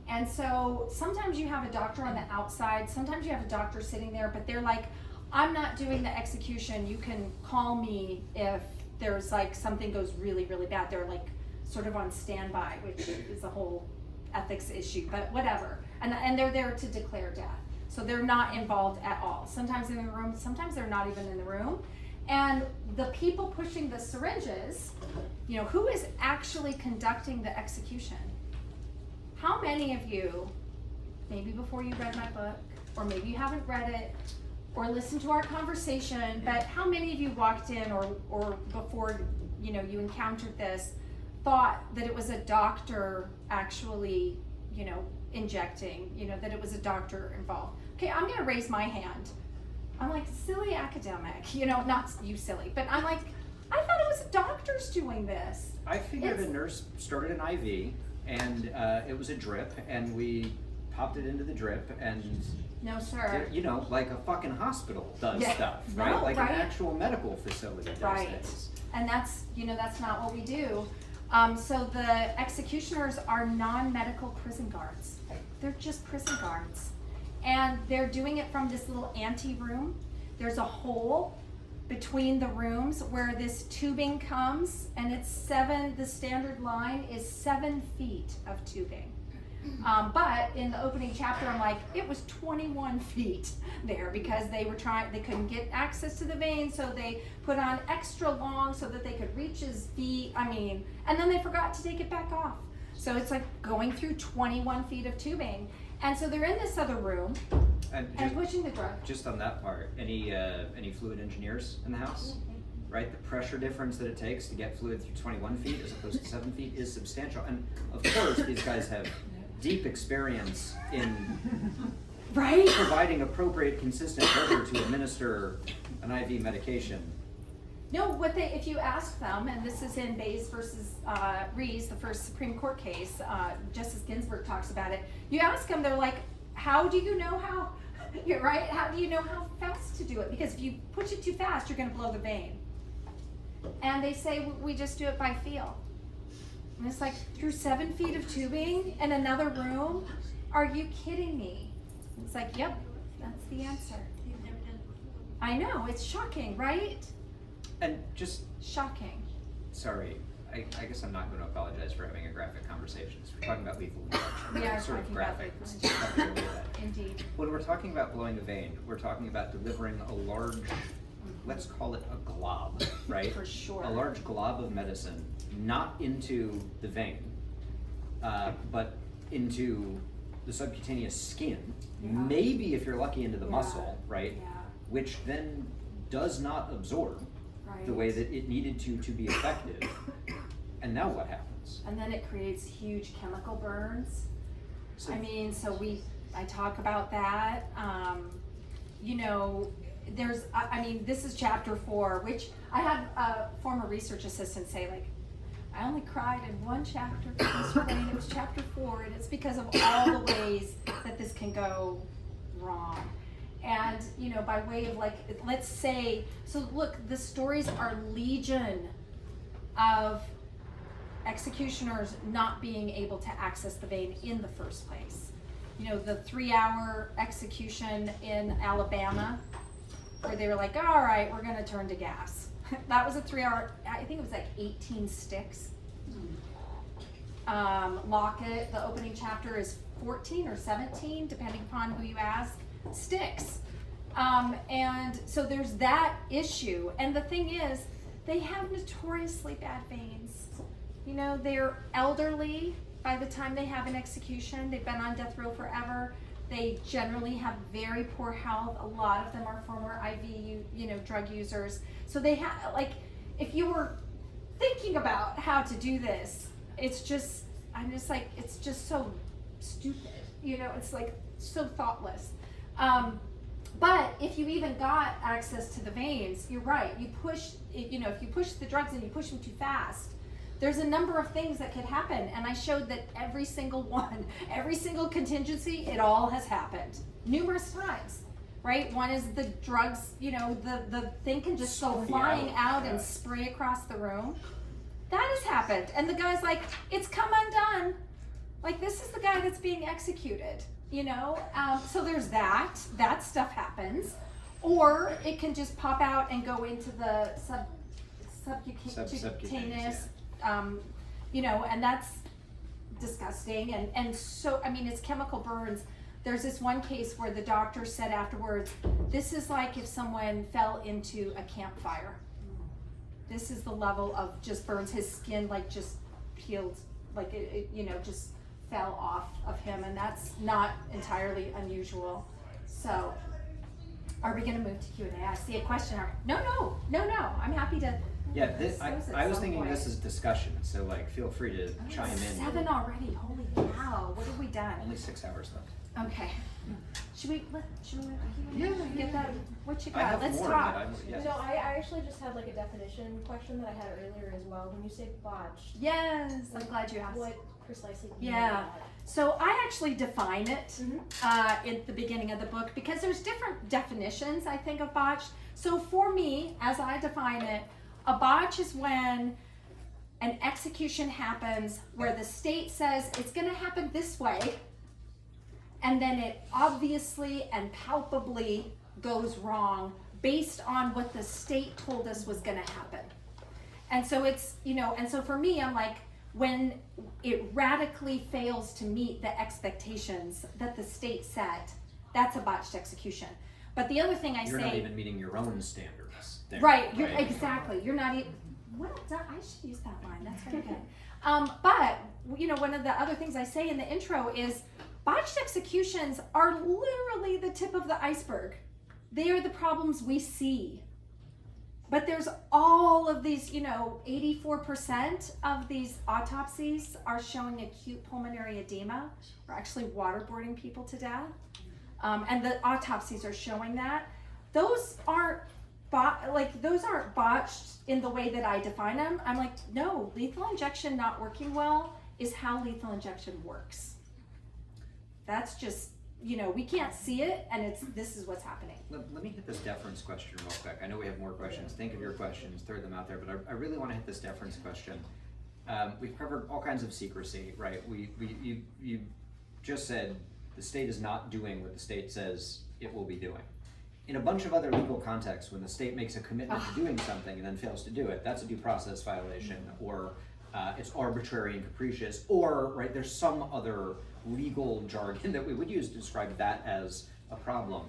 And so sometimes you have a doctor on the outside, sometimes you have a doctor sitting there, but they're like, I'm not doing the execution, you can call me if there's like something goes really, really bad. They're like sort of on standby, which is a whole ethics issue, but whatever. And they're there to declare death. So they're not involved at all. Sometimes in the room, sometimes they're not even in the room. And the people pushing the syringes, who is actually conducting the execution? How many of you, maybe before you read my book, or maybe you haven't read it, or listened to our conversation, but how many of you walked in or before you encountered this, thought that it was a doctor actually, injecting, that it was a doctor involved? Okay, I'm gonna raise my hand. I'm like, silly academic, not you silly, but I'm like, I thought it was doctors doing this.
I figured a nurse started an IV and it was a drip and we popped it into the drip, and
No, sir.
you know, like a fucking hospital does
Yeah.
stuff, right?
No,
Like
right.
an actual medical facility does
Right.
things.
And that's, you know, that's not what we do. So the executioners are non-medical prison guards. They're just prison guards. And they're doing it from this little ante-room. There's a hole between the rooms where this tubing comes, and it's the standard line is 7 feet of tubing. But in the opening chapter, I'm like, it was 21 feet there because they couldn't get access to the vein, so they put on extra long so that they could reach his feet. And then they forgot to take it back off. So it's like going through 21 feet of tubing. And so they're in this other room
And
and pushing the drug.
just on that part, any fluid engineers in the house? Right, the pressure difference that it takes to get fluid through 21 feet as opposed to 7 feet is substantial. And of course, these guys have deep experience in
Right?
providing appropriate, consistent pressure to administer an IV medication.
No, if you ask them, and this is in Bays versus Rees, the first Supreme Court case, Justice Ginsburg talks about it. You ask them, they're like, how do you know how, you're right, how do you know how fast to do it? Because if you push it too fast, you're gonna blow the vein. And they say, we just do it by feel. And it's like, through 7 feet of tubing in another room? Are you kidding me? It's like, yep, that's the answer. I know, it's shocking, right?
And just,
Shocking.
sorry, I guess I'm not going to apologize for having a graphic conversation. We're talking about lethal injection.
We are
It's sort of
talking about
graphic.
lethal
It's tough to get away with that.
Indeed.
When we're talking about blowing a vein, we're talking about delivering a large, let's call it a glob, right?
For sure.
A large glob of medicine, not into the vein, but into the subcutaneous skin,
Yeah.
maybe if you're lucky into the
Yeah.
muscle, right?
Yeah.
Which then does not absorb
Right.
the way that it needed to be effective. And now what happens?
And then it creates huge chemical burns.
So-
I talk about that. You know, this is chapter 4, which I had a former research assistant say, like, I only cried in one chapter for this Lane. It was chapter 4, and it's because of all the ways that this can go wrong. And, you know, by way of like, let's say, so look, the stories are legion of executioners not being able to access the vein in the first place. You know, the 3-hour execution in Alabama, where they were like, all right, we're gonna turn to gas. That was a 3-hour, I think it was like 18 sticks. Lockett, the opening chapter is 14 or 17, depending upon who you ask, sticks. And so there's that issue. And the thing is, they have notoriously bad veins. You know, they're elderly by the time they have an execution. They've been on death row forever. They generally have very poor health. A lot of them are former IV, drug users. So they have, like, if you were thinking about how to do this, it's just so stupid. You know, it's like so thoughtless. But if you even got access to the veins, you're right. If you push the drugs and you push them too fast, there's a number of things that could happen. And I showed that every single contingency, it all has happened numerous times, right? One is the drugs, the thing can just go flying out and spray across the room. That has happened. And the guy's like, it's come undone. Like, this is the guy that's being executed. So there's that stuff happens, or it can just pop out and go into the subcutaneous, and that's disgusting. And so, it's chemical burns. There's this one case where the doctor said afterwards, this is like if someone fell into a campfire. This is the level of just burns. His skin just peeled, just fell off of him, and that's not entirely unusual. So, are we going to move to Q&A? I see a question. No. I'm happy to.
Yeah, I was thinking this is discussion, so feel free to chime in.
7 already. Holy cow! What have we done?
Only 6 hours left.
Okay. Should we get that? What you
I
got?
have
Let's
more,
talk.
but yes.
No, I actually just had a definition question that I had earlier as well. When you say botched,
Yes, I'm glad you asked.
what precisely do you mean
Yeah.
by that?
So I actually define it at the beginning of the book because there's different definitions, I think, of botched. So for me, as I define it, a botch is when an execution happens where the state says it's going to happen this way, and then it obviously and palpably goes wrong based on what the state told us was going to happen. And so it's, and so for me, I'm like, when it radically fails to meet the expectations that the state set, that's a botched execution. But the other thing
You're not even meeting your own standards there,
right? Exactly. You're not even. I should use that line. That's very good. But one of the other things I say in the intro is botched executions are literally the tip of the iceberg. They are the problems we see. But there's all of these, 84% of these autopsies are showing acute pulmonary edema, or actually waterboarding people to death. And the autopsies are showing that. Those aren't botched in the way that I define them. I'm like, no, lethal injection not working well is how lethal injection works. That's just, we can't see it, and this is what's happening.
Let me hit this deference question real quick. I know we have more questions. Think of your questions, throw them out there, but I really want to hit this deference question. We've covered all kinds of secrecy, right? You just said the state is not doing what the state says it will be doing. In a bunch of other legal contexts, when the state makes a commitment to doing something and then fails to do it, that's a due process violation, or it's arbitrary and capricious, or there's some other legal jargon that we would use to describe that as a problem.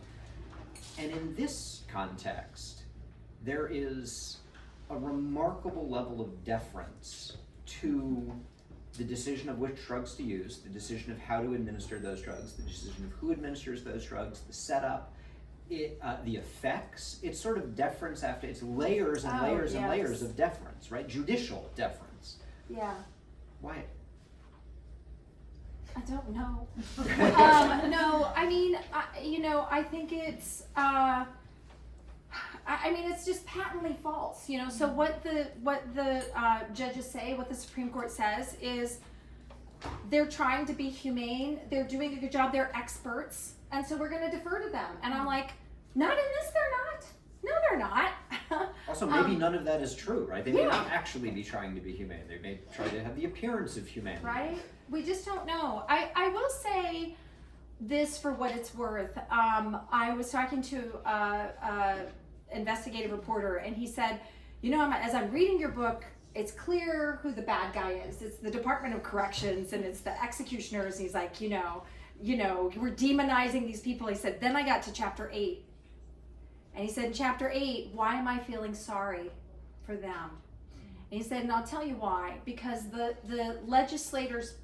And in this context, there is a remarkable level of deference to the decision of which drugs to use, the decision of how to administer those drugs, the decision of who administers those drugs, the setup, the effects. It's sort of deference after, it's layers and layers and layers of deference, right? Judicial deference.
Yeah.
Why?
I don't know. No, I mean, I think it's, it's just patently false, So what the judges say, what the Supreme Court says is they're trying to be humane, they're doing a good job, they're experts, and so we're going to defer to them. And I'm like, not in this, they're not. No, they're not.
Also, maybe none of that is true, right? They may not actually be trying to be humane. They may try to have the appearance of humanity.
Right? We just don't know. I will say this for what it's worth. I was talking to a investigative reporter, and he said, as I'm reading your book, it's clear who the bad guy is. It's the Department of Corrections, and it's the executioners. And he's like, we're demonizing these people. He said, then I got to chapter 8. And he said, in chapter 8, why am I feeling sorry for them? And he said, and I'll tell you why. Because the legislatures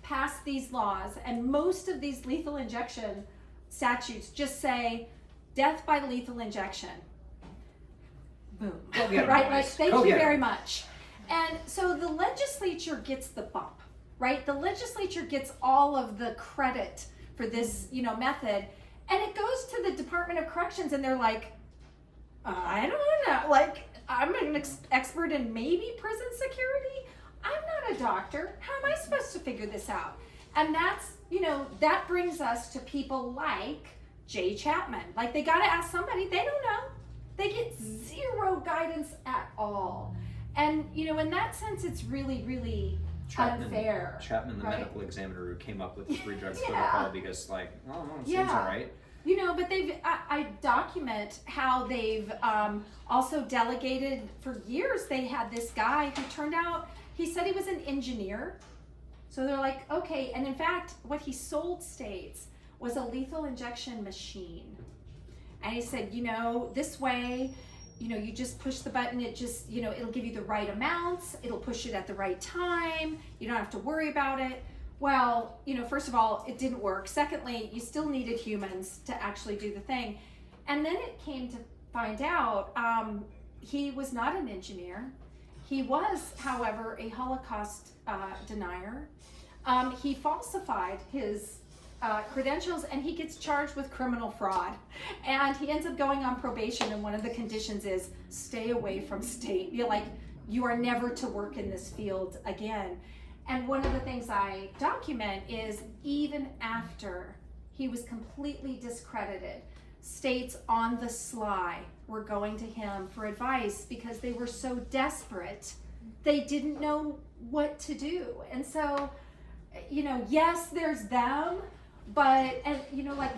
passed these laws, and most of these lethal injection statutes just say death by lethal injection. Boom. Right? Like, thank you very much. And so the legislature gets the bump, right? The legislature gets all of the credit for this, method. And it goes to the Department of Corrections, and they're like, I don't know. Like, I'm an expert in maybe prison security. I'm not a doctor. How am I supposed to figure this out? And that's, that brings us to people like Jay Chapman. Like, they got to ask somebody. They don't know. They get zero guidance at all. And, in that sense, it's really, really unfair.
Chapman, the medical examiner who came up with the 3 drugs protocol because, it seems all right.
But I document how they've also delegated for years. They had this guy who turned out, he said he was an engineer. So they're like, okay. And in fact, what he sold states was a lethal injection machine. And he said, this way, you just push the button, it just, it'll give you the right amounts, it'll push it at the right time, you don't have to worry about it. Well, first of all, it didn't work. Secondly, you still needed humans to actually do the thing. And then it came to find out he was not an engineer. He was, however, a Holocaust denier. He falsified his credentials, and he gets charged with criminal fraud. And he ends up going on probation, and one of the conditions is stay away from state. You are never to work in this field again. And one of the things I document is even after he was completely discredited, states on the sly were going to him for advice because they were so desperate, they didn't know what to do. And so, yes, there's them, but,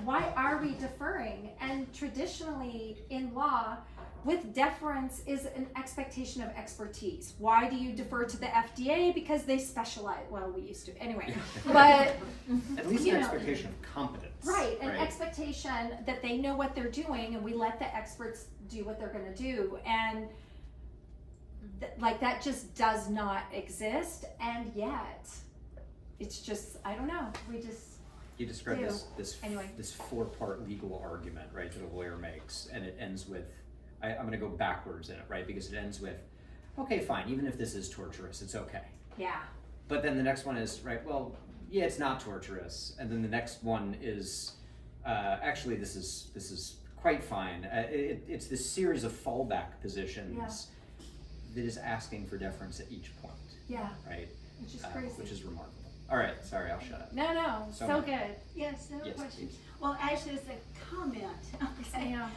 why are we deferring? And traditionally in law, with deference is an expectation of expertise. Why do you defer to the FDA? Because they specialize. Well, we used to anyway, but
at least an expectation of competence.
Right, an expectation that they know what they're doing, and we let the experts do what they're going to do, and that just does not exist. And yet, it's just, I don't know. We just.
You describe this
Anyway.
this 4-part legal argument, right, that a lawyer makes, and it ends with, I'm going to go backwards in it, right, because it ends with, okay, fine, even if this is torturous, it's okay.
Yeah.
But then the next one is, right, well, yeah, it's not torturous, and then the next one is, actually, this is quite fine. It's this series of fallback positions that is asking for deference at each point.
Yeah.
Right.
Which is crazy.
Which is remarkable. All right, sorry, I'll shut up.
No, so good.
Yes, no
Yes,
question.
please.
Well, actually, it's a comment. Okay.
Yeah.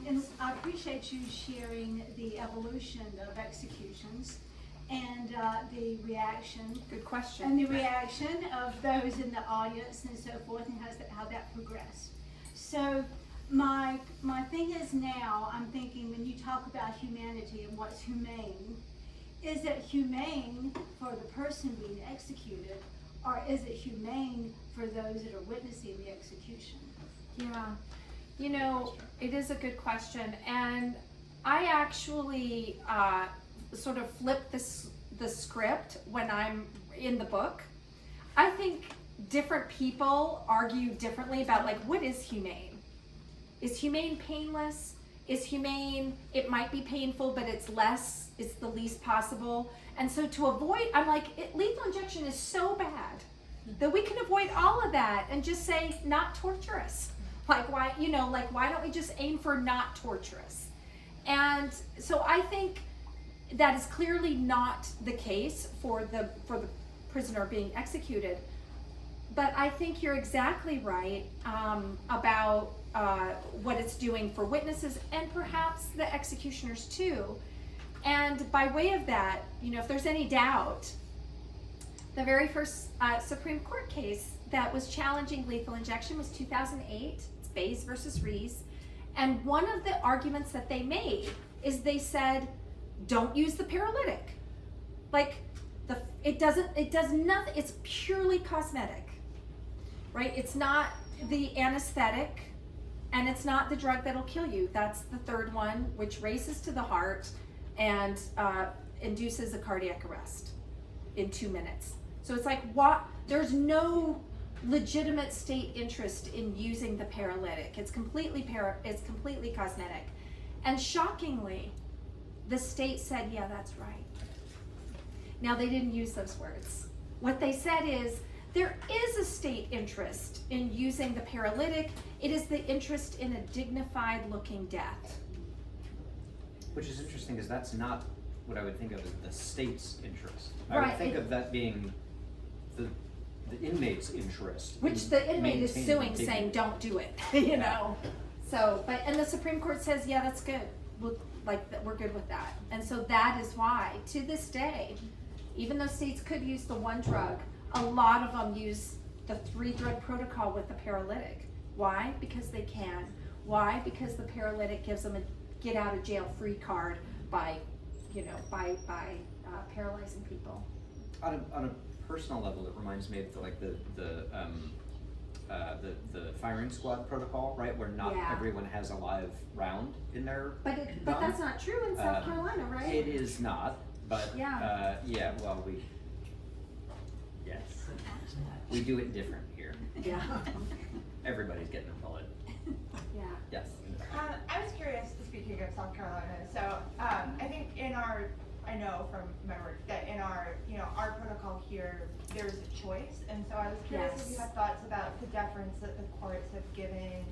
And I appreciate you sharing the evolution of executions and the reaction.
Good question.
And the reaction of those in the audience and so forth, and how that progressed. So my thing is now, I'm thinking when you talk about humanity and what's humane, is it humane for the person being executed, or is it humane for those that are witnessing the execution?
Yeah, it is a good question, and I actually sort of flip the script when I'm in the book. I think different people argue differently about what is humane. Is humane painless? Is humane, it might be painful, but it's the least possible. And so to avoid, I'm like, lethal injection is so bad that we can avoid all of that and just say not torturous. Why don't we just aim for not torturous? And so I think that is clearly not the case for the prisoner being executed. But I think you're exactly right about what it's doing for witnesses and perhaps the executioners too. And by way of that, if there's any doubt, the very first Supreme Court case that was challenging lethal injection was 2008. It's Bays versus Rees. And one of the arguments that they made is they said, don't use the paralytic. It does nothing, it's purely cosmetic, right? It's not the anesthetic, and it's not the drug that'll kill you. That's the third one, which races to the heart and induces a cardiac arrest in 2 minutes. So it's there's no legitimate state interest in using the paralytic. It's completely cosmetic. And shockingly, the state said, yeah, that's right. Now, they didn't use those words. What they said is, there is a state interest in using the paralytic. It is the interest in a dignified looking death.
Which is interesting because that's not what I would think of as the state's interest. I
Right,
would think of that being the inmate's interest.
Which the inmate is
maintaining
suing, saying,
dignity.
don't do it, So, and the Supreme Court says, yeah, that's good. We're good with that. And so that is why, to this day, even though states could use the one drug, a lot of them use the 3-drug protocol with the paralytic. Why? Because they can. Why? Because the paralytic gives them a get out of jail free card by paralyzing people.
On a personal level, it reminds me of the firing squad protocol, right? Where not everyone has a live round in their
But that's not true in South Carolina, right?
It is not, but we do it different here.
Yeah.
Everybody's getting a bullet.
Yeah.
Yes.
I was curious, speaking of South Carolina, so I think I know from my work that in our protocol here, there's a choice, and so I was curious if you had thoughts about the deference that the courts have given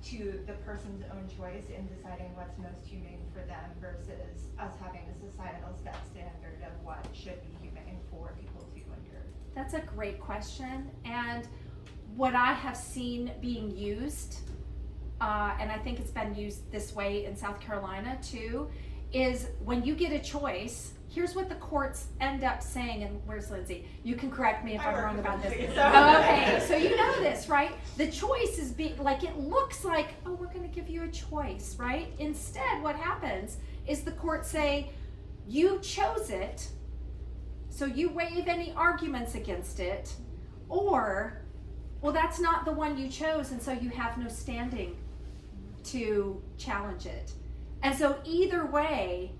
to the person's own choice in deciding what's most humane for them versus us having a societal set standard of what should be humane.
That's a great question. And what I have seen being used, and I think it's been used this way in South Carolina too, is when you get a choice, here's what the courts end up saying, and where's Lindsay? You can correct me if I'm wrong about this. Okay, so you know this, right? The choice is like, it looks like, oh, we're gonna give you a choice, right? Instead, what happens is the courts say, you chose it, so you waive any arguments against it, or, well, that's not the one you chose, and so you have no standing to challenge it. And so either way,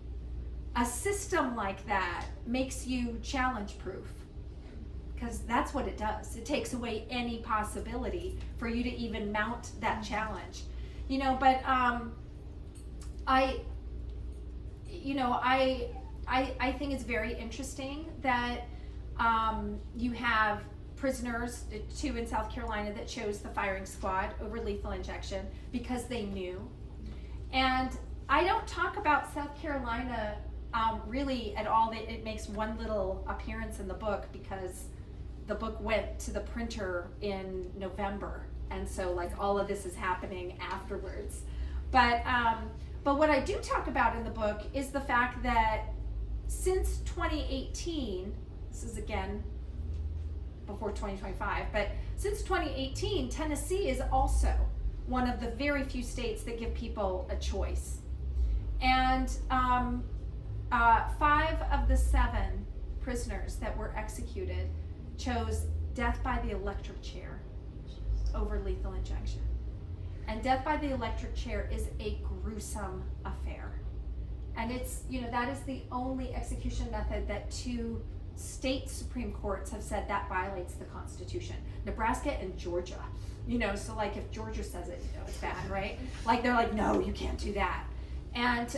a system like that makes you challenge proof, because that's what it does. It takes away any possibility for you to even mount that challenge. You know, but I think it's very interesting that you have prisoners, 2 in South Carolina, that chose the firing squad over lethal injection because they knew. And I don't talk about South Carolina really at all. It makes one little appearance in the book because the book went to the printer in November, and so like all of this is happening afterwards. But what I do talk about in the book is the fact that since 2018, this is again before 2025, but since 2018, Tennessee is also one of the very few states that give people a choice. And 5 of the 7 prisoners that were executed chose death by the electric chair over lethal injection. And death by the electric chair is a gruesome affair. And it's, you know, that is the only execution method that 2 state Supreme Courts have said that violates the Constitution. Nebraska and Georgia. You know, so like if Georgia says it, you know, it's bad, right? Like they're like, no, you can't do that. And,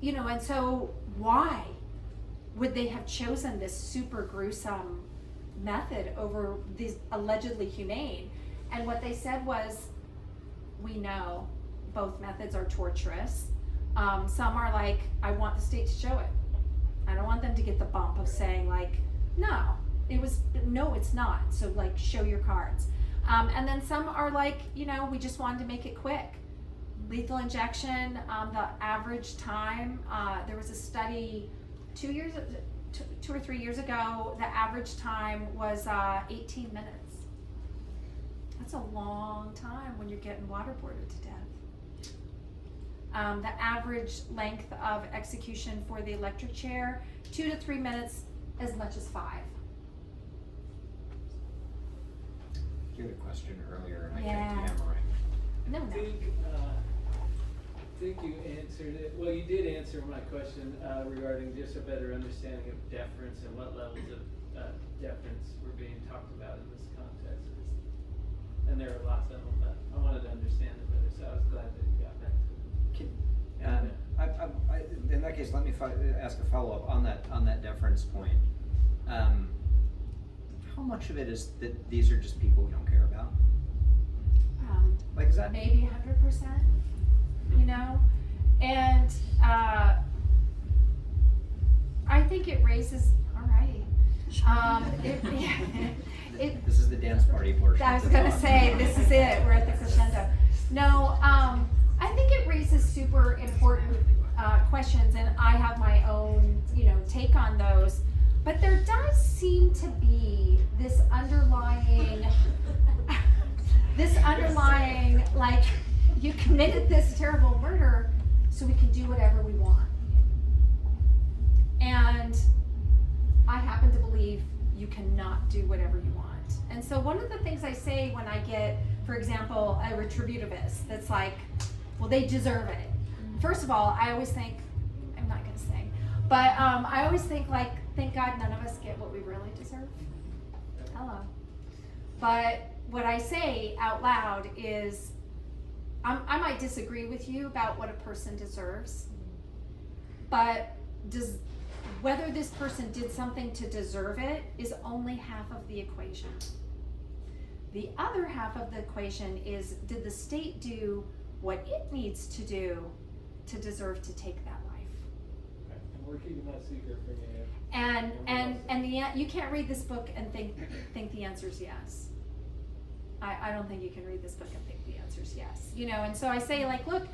you know, and so why would they have chosen this super gruesome method over these allegedly humane? And what they said was, we know both methods are torturous. Some are like, I want the state to show it. I don't want them to get the bump of saying like, no, it's not. So like, show your cards. And then some are like, you know, we just wanted to make it quick. Lethal injection, the average time, there was a study 2 or 3 years ago, the average time was 18 minutes. That's a long time when you're getting waterboarded to death. The average length of execution for the electric chair, 2 to 3 minutes, as much as 5.
You had a question earlier, and I
Yeah.
kept yammering.
No.
I think you answered it. Well, you did answer my question regarding just a better understanding of deference and what levels of deference were being talked about in this context. And there are lots of them, but I wanted to understand it better, so I was glad that you got back to it.
In that case, let me ask a follow-up on that deference point. How much of it is that these are just people we don't care about? Like, is that
Maybe 100%, you know? And I think it raises, all right.
This is the dance party portion.
I was going to say, this is it. We're at the crescendo. No, I think it raises super important questions, and I have my own, you know, take on those. But there does seem to be this underlying, like, you committed this terrible murder, so we can do whatever we want. And I happen to believe you cannot do whatever you want. And so one of the things I say when I get, for example, a retributivist that's like, well, they deserve it. First of all, I always think, I'm not going to sing, but I always think like, thank God none of us get what we really deserve. Hello. But what I say out loud is, I might disagree with you about what a person deserves, but whether this person did something to deserve it is only half of the equation. The other half of the equation is, did the state do what it needs to do to deserve to take that life?
And we're keeping that secret from you.
And the you can't read this book and think the answer is yes. I don't think you can read this book and think the answer is yes. You know, and so I say, like, look,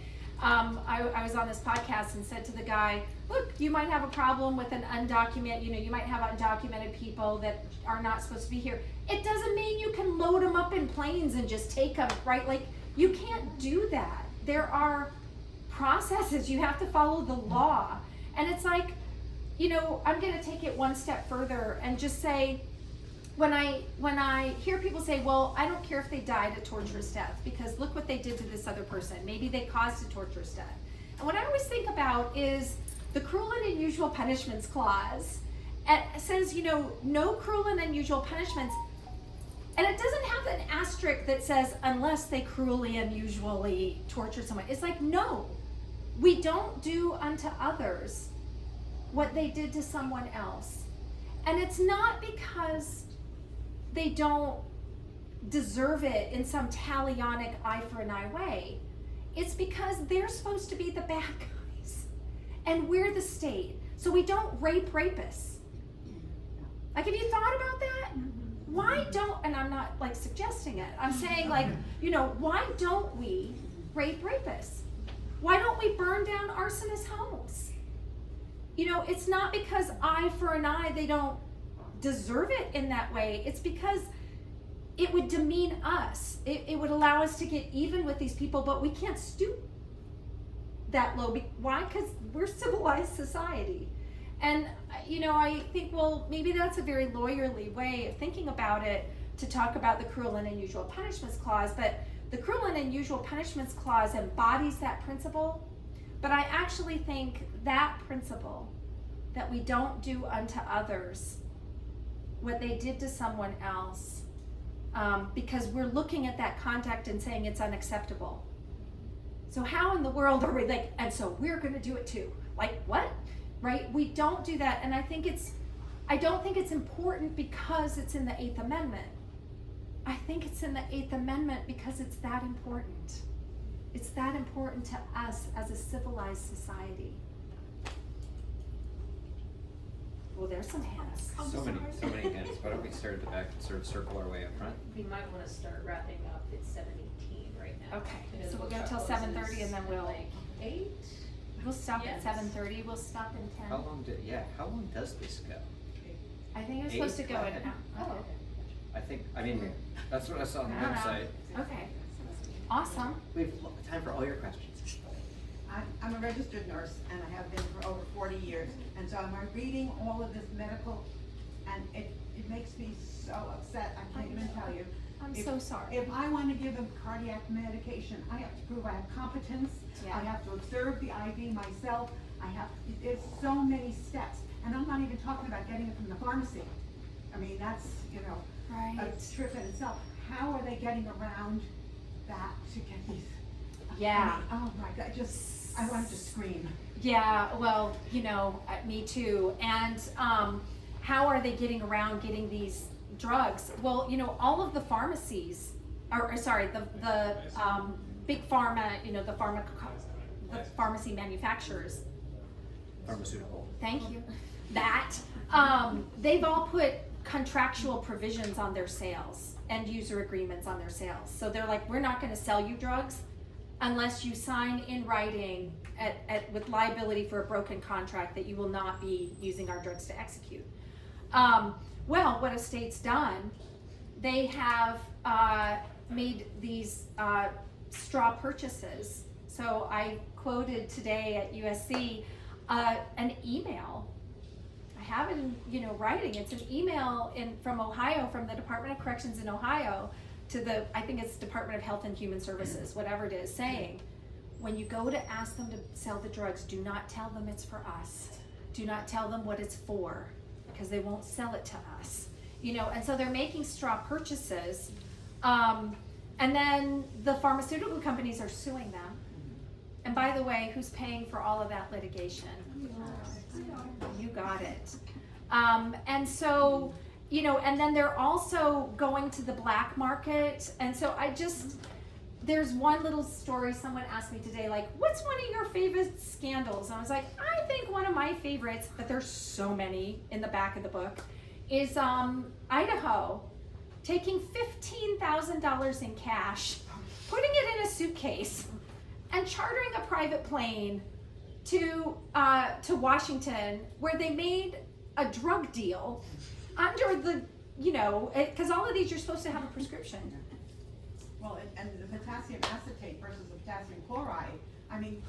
I was on this podcast and said to the guy, look, you might have a problem with an undocumented, you know, you might have undocumented people that are not supposed to be here. It doesn't mean you can load them up in planes and just take them, right? Like, you can't do that. There are processes. You have to follow the law. And it's like, you know, I'm going to take it one step further and just say, when I hear people say, well, I don't care if they died a torturous death because look what they did to this other person. Maybe they caused a torturous death. And what I always think about is the cruel and unusual punishments clause. It says, you know, no cruel and unusual punishments. And it doesn't have an asterisk that says unless they cruelly and unusually torture someone. It's like, no, we don't do unto others what they did to someone else. And it's not because they don't deserve it in some talionic eye for an eye way. It's because they're supposed to be the bad guys. And we're the state. So we don't rape rapists. Like, have you thought about that? Why don't, and I'm not like suggesting it, I'm saying, like, you know, why don't we rape rapists? Why don't we burn down arsonists' homes? You know, it's not because eye for an eye, they don't deserve it in that way. It's because it would demean us. It would allow us to get even with these people, but we can't stoop that low. Why? Because we're civilized society. And, you know, I think, well, maybe that's a very lawyerly way of thinking about it, to talk about the cruel and unusual punishments clause. But the cruel and unusual punishments clause embodies that principle. But I actually think that principle, that we don't do unto others what they did to someone else, because we're looking at that conduct and saying it's unacceptable. So how in the world are we like, and so we're going to do it too? Like, what? Right? We don't do that. And I don't think it's important because it's in the 8th Amendment. I think it's in the 8th Amendment because it's that important. It's that important to us as a civilized society. Well, there's some hands.
So many hands. Why don't we start at the back and sort of circle our way up front?
We might want to start wrapping up. It's 7:18 right now.
Okay,
And
so we'll go
bookshop
till
closes
7:30 and then we'll,
like 8.
we'll stop
Yes.
at 7:30. We'll stop in 10.
How long does this go?
I think it's supposed to go in.
Oh,
I mean, that's what I saw on the
I don't know.
website.
Okay. Awesome.
We have time for all your questions.
I'm a registered nurse and I have been for over 40 years. And so I'm reading all of this medical and it makes me so upset. I can't even tell you.
I'm so sorry.
If I want to give a cardiac medication, I have to prove I have competence.
Yeah.
I have to observe the IV myself. There's so many steps. And I'm not even talking about getting it from the pharmacy. I mean, that's, you know,
Right.
a trip in itself. How are they getting around that to get these?
Yeah.
I mean, oh my God, I wanted to scream.
Yeah, well, you know, me too. And how are they getting around getting these drugs? Well, you know, all of the pharmacies, the big pharma, you know, the pharmacy manufacturers.
Pharmaceutical.
Thank you. That they've all put contractual provisions on their sales, end user agreements on their sales. So they're like, we're not going to sell you drugs unless you sign in writing with liability for a broken contract that you will not be using our drugs to execute. Well, what have states done? They have made these straw purchases. So I quoted today at USC an email. I have it in, you know, writing. It's an email from Ohio, from the Department of Corrections in Ohio to I think it's Department of Health and Human Services, whatever it is, saying, when you go to ask them to sell the drugs, do not tell them it's for us. Do not tell them what it's for, because they won't sell it to us. You know, and so they're making straw purchases. And then the pharmaceutical companies are suing them. And by the way, who's paying for all of that litigation? You got it. And so, you know, and then they're also going to the black market. And so there's one little story someone asked me today, like, what's one of your favorite scandals? And I was like, I think one of my favorites, but there's so many in the back of the book, is Idaho taking $15,000 in cash, putting it in a suitcase, and chartering a private plane to Washington, where they made a drug deal under the, because all of these you're supposed to have a prescription.
Well, and the potassium acetate versus the potassium chloride, I mean.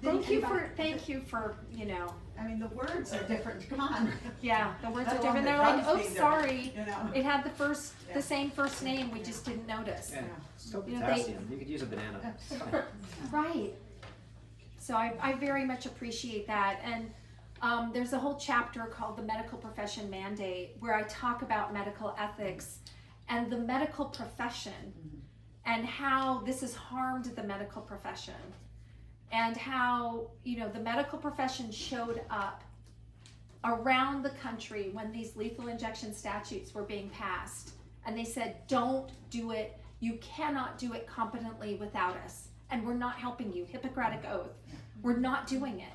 Thank you for,
I mean, the words are different, come on.
Yeah, the words
Let
are
alone
different.
the
They're like,
drugs
oh,
being
sorry,
different, you know?
it had
Yeah.
the same first name, we just didn't notice.
Yeah. Still
You know,
potassium. You could use a banana.
Right. So I very much appreciate that. And there's a whole chapter called The Medical Profession Mandate, where I talk about medical ethics and the medical profession and how this has harmed the medical profession, and how, the medical profession showed up around the country when these lethal injection statutes were being passed. And they said, don't do it. You cannot do it competently without us. And we're not helping you. Hippocratic oath. We're not doing it.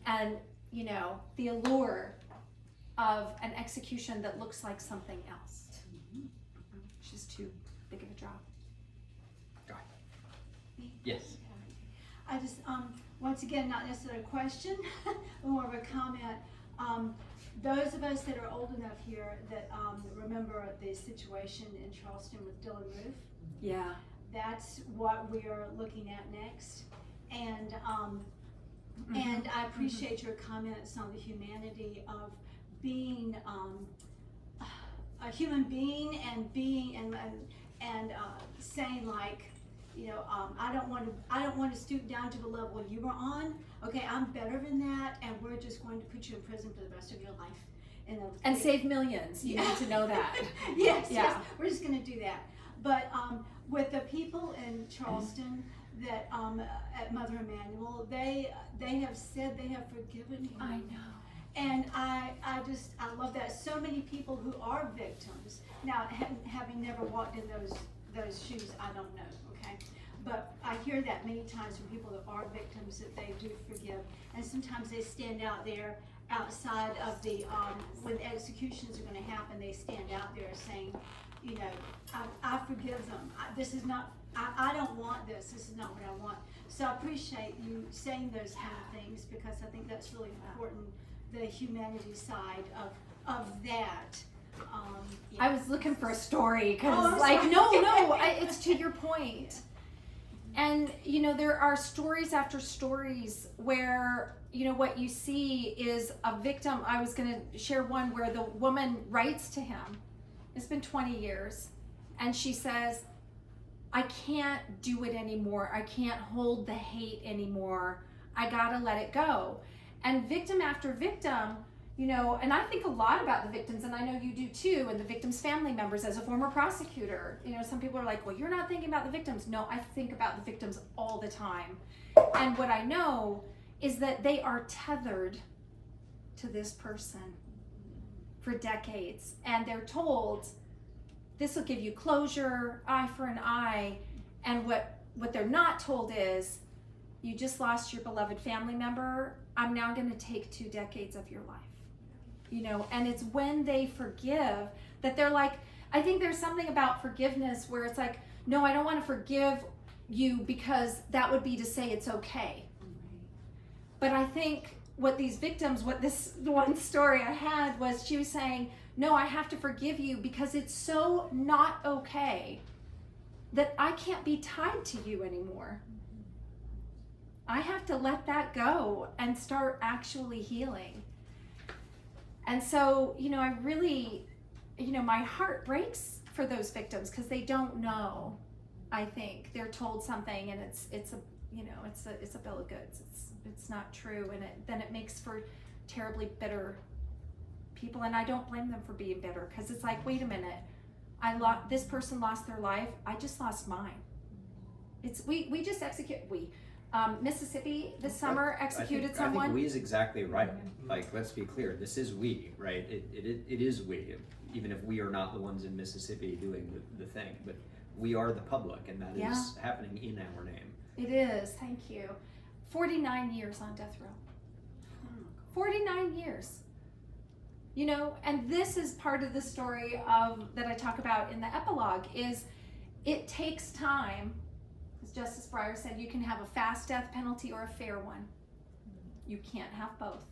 And, the allure of an execution that looks like something else, which is too big of a job.
Yes.
I just, once again, not necessarily a question, more of a comment. Those of us that are old enough here that remember the situation in Charleston with Dylan Roof,
Yeah.
that's what we are looking at next. And and I appreciate your comments on the humanity of being a human being and being and saying like, I don't want to stoop down to the level you were on. Okay, I'm better than that, and we're just going to put you in prison for the rest of your life.
And save millions. You need to know that.
Yes,
Yeah.
yes, we're just going to do that. But with the people in Charleston that at Mother Emanuel, they have said they have forgiven him.
I know.
And I love that. So many people who are victims now, having never walked in those shoes, I don't know. Okay, but I hear that many times from people that are victims that they do forgive, and sometimes they stand out there outside of the when executions are going to happen. They stand out there saying, I forgive them. This is not. I don't want this. This is not what I want. So I appreciate you saying those kind of things, because I think that's really important. The humanity side of that.
I was looking for a story because,
I'm sorry.
it's to your point. And, there are stories after stories where, what you see is a victim. I was going to share one where the woman writes to him. It's been 20 years. And she says, I can't do it anymore. I can't hold the hate anymore. I got to let it go. And victim after victim, and I think a lot about the victims, and I know you do too, and the victims' family members as a former prosecutor. Some people are like, well, you're not thinking about the victims. No, I think about the victims all the time. And what I know is that they are tethered to this person for decades. And they're told, this will give you closure, eye for an eye. And what they're not told is, you just lost your beloved family member. I'm now going to take 2 decades of your life. And it's when they forgive that they're like, I think there's something about forgiveness where it's like, no, I don't want to forgive you because that would be to say it's okay. But I think what these victims, what this one story I had was, she was saying, no, I have to forgive you because it's so not okay that I can't be tied to you anymore. I have to let that go and start actually healing. And so, I really, my heart breaks for those victims because they don't know. I think they're told something and it's a bill of goods. It's not true, and then it makes for terribly bitter people. And I don't blame them for being bitter, because it's like, wait a minute, this person lost their life. I just lost mine. We just Mississippi this summer executed someone.
I think we is exactly right. Like, let's be clear. This is we, right? It is we, even if we are not the ones in Mississippi doing the thing. But we are the public, and that is happening in our name.
It is. Thank you. 49 years on death row. 49 years. You know, and this is part of the story of that I talk about in the epilogue is it takes time. As Justice Breyer said, you can have a fast death penalty or a fair one. You can't have both.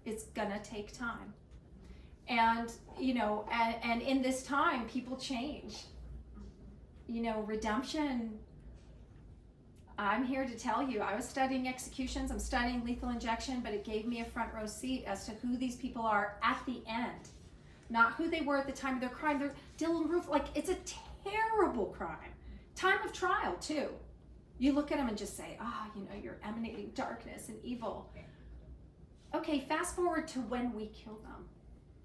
It's gonna take time. And, you know, and in this time, people change. You know, redemption, I'm here to tell you, I was studying executions, I'm studying lethal injection, but it gave me a front row seat as to who these people are at the end. Not who they were at the time of their crime. They're Dylan Roof, like, it's a terrible crime. Time of trial, too. You look at them and just say, you know, you're emanating darkness and evil. Okay, fast forward to when we kill them.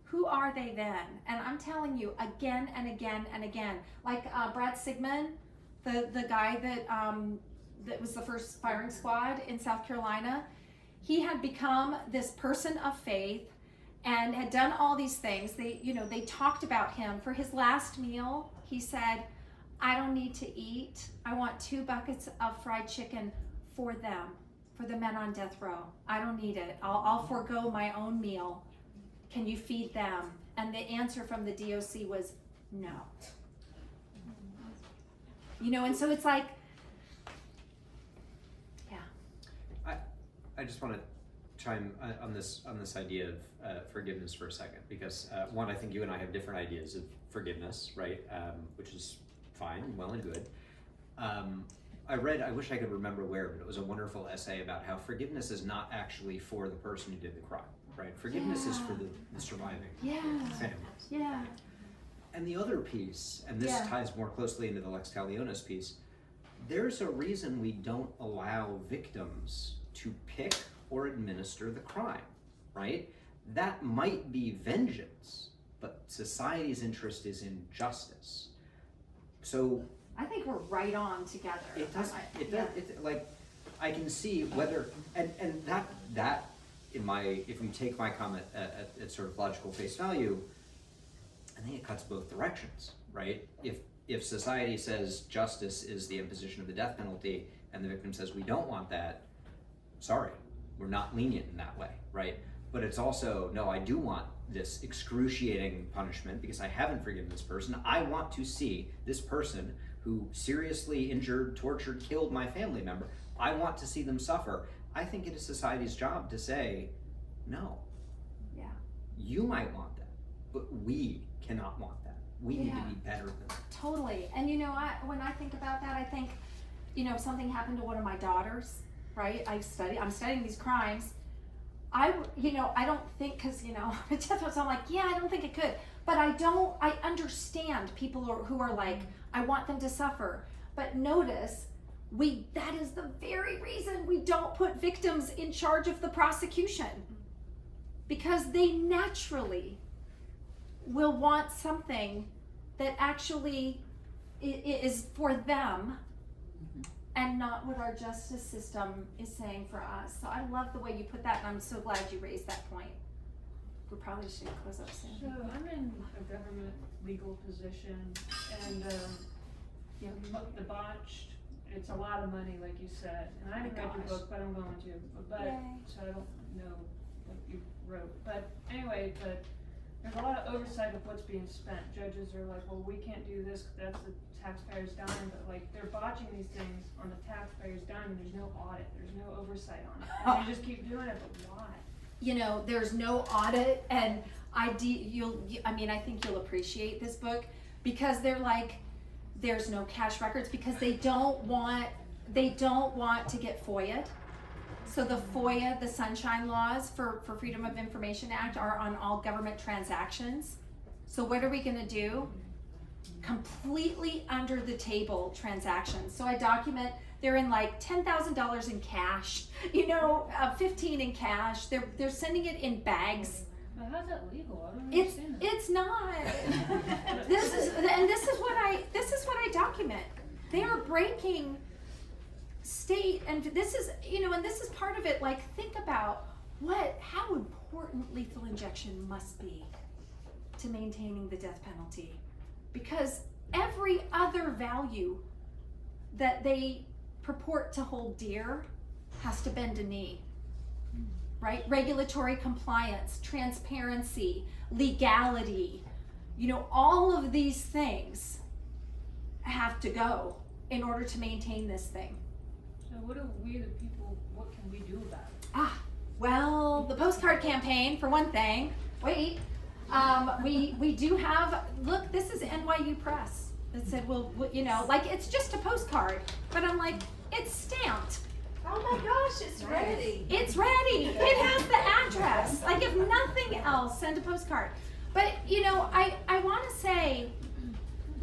Who are they then? And I'm telling you again and again and again. Like Brad Sigmund, the guy that was the first firing squad in South Carolina, he had become this person of faith and had done all these things. They talked about him. For his last meal, he said, I don't need to eat. I want 2 buckets of fried chicken for them, for the men on death row. I don't need it. I'll forego my own meal. Can you feed them? And the answer from the DOC was no. You know, and so it's like, yeah.
I just want to chime on this idea of forgiveness for a second, because one, I think you and I have different ideas of forgiveness, right? Which is fine, well and good. I wish I could remember where, but it was a wonderful essay about how forgiveness is not actually for the person who did the crime, right? Forgiveness is for the surviving family.
Yeah.
And the other piece, and this ties more closely into the Lex Talionis piece, there's a reason we don't allow victims to pick or administer the crime, right? That might be vengeance, but society's interest is in justice. So
I think we're right on together.
it does, like, I can see whether, and that if we take my comment at sort of logical face value, I think it cuts both directions, right? If society says justice is the imposition of the death penalty and the victim says we don't want that, sorry, we're not lenient in that way, right? But it's also, no, I do want this excruciating punishment because I haven't forgiven this person. I want to see this person who seriously injured, tortured, killed my family member. I want to see them suffer. I think it is society's job to say, no.
Yeah.
You might want that, but we cannot want that. We need to be better than that.
Totally. And you know, when I think about that, I think, you know, if something happened to one of my daughters, right? I'm studying these crimes. I don't think, because, you know, I'm like, yeah, I don't think it could. But I understand people who are like, I want them to suffer. But notice, that is the very reason we don't put victims in charge of the prosecution. Because they naturally will want something that actually is for them and not what our justice system is saying for us. So I love the way you put that, and I'm so glad you raised that point. We probably should close up soon.
So I'm in a government legal position, and the botched, it's a lot of money, like you said. And I haven't read your book, but I'm going to. So I don't know what you wrote. But anyway, there's a lot of oversight of what's being spent. Judges are like, well, we can't do this, that's the taxpayer's dime, but like they're botching these things on the taxpayer's dime, and there's no audit, there's no oversight on it. And they just keep doing it, but why?
You know, there's no audit, and I think you'll appreciate this book because they're like, there's no cash records because they don't want to get FOIA'd. So the FOIA, the Sunshine Laws for Freedom of Information Act are on all government transactions. So what are we gonna do? Completely under the table transactions. So I document, they're in like $10,000 in cash, you know, 15 in cash. They're sending it in bags.
But how's that legal? I don't understand that.
It's not. This is what I document. They are breaking state, and this is, you know, and this is part of it. Like, think about how important lethal injection must be to maintaining the death penalty, because every other value that they purport to hold dear has to bend a knee. right? Regulatory compliance, transparency, legality, all of these things have to go in order to maintain this thing.
So what do we, the people, what can we do about it?
Well, the postcard campaign, for one thing. Wait, we do have, look, this is NYU Press that said, well, like it's just a postcard, but I'm like, it's stamped.
Oh my gosh, it's ready.
It's ready. It has the address. Like if nothing else, send a postcard. But I want to say,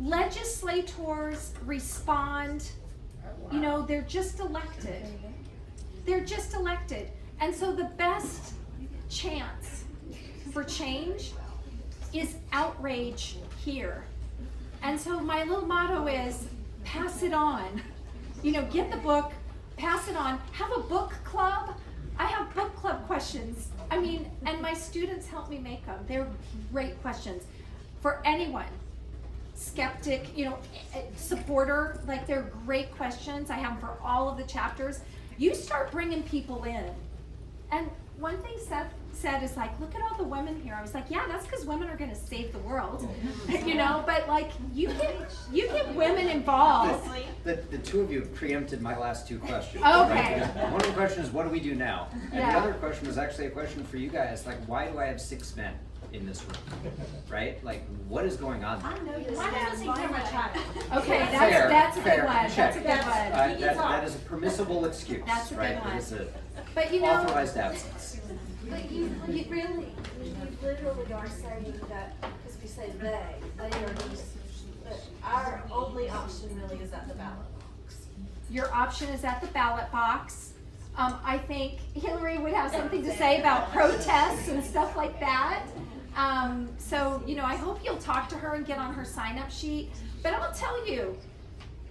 legislators respond. They're just elected. They're just elected, and so the best chance for change is outrage here. And so my little motto is, pass it on. Get the book. Pass it on. Have a book club. I have book club questions. And my students help me make them. They're great questions for anyone. Skeptic, supporter, like they're great questions. I have them for all of the chapters. You start bringing people in. And one thing Seth said is like, look at all the women here. I was like, yeah, that's because women are going to save the world, but like you get women involved.
The two of you have preempted my last two questions.
Okay.
Right? One of the questions is, what do we do now? And
Yeah.
the other question was actually a question for you guys, like, why do I have 6 men in this room? Right? Like, what is going on there?
Okay,
Fair,
that's a good
fair,
one.
check.
That's a good one.
That is a permissible excuse,
That's a good
right?
one.
It is an
But
authorized absence.
But you really, you literally are saying that, because we say they are these, but our only option really is at the ballot box.
Your option is at the ballot box. I think Hillary would have something to say about protests and stuff like that. So I hope you'll talk to her and get on her sign-up sheet. But I'll tell you,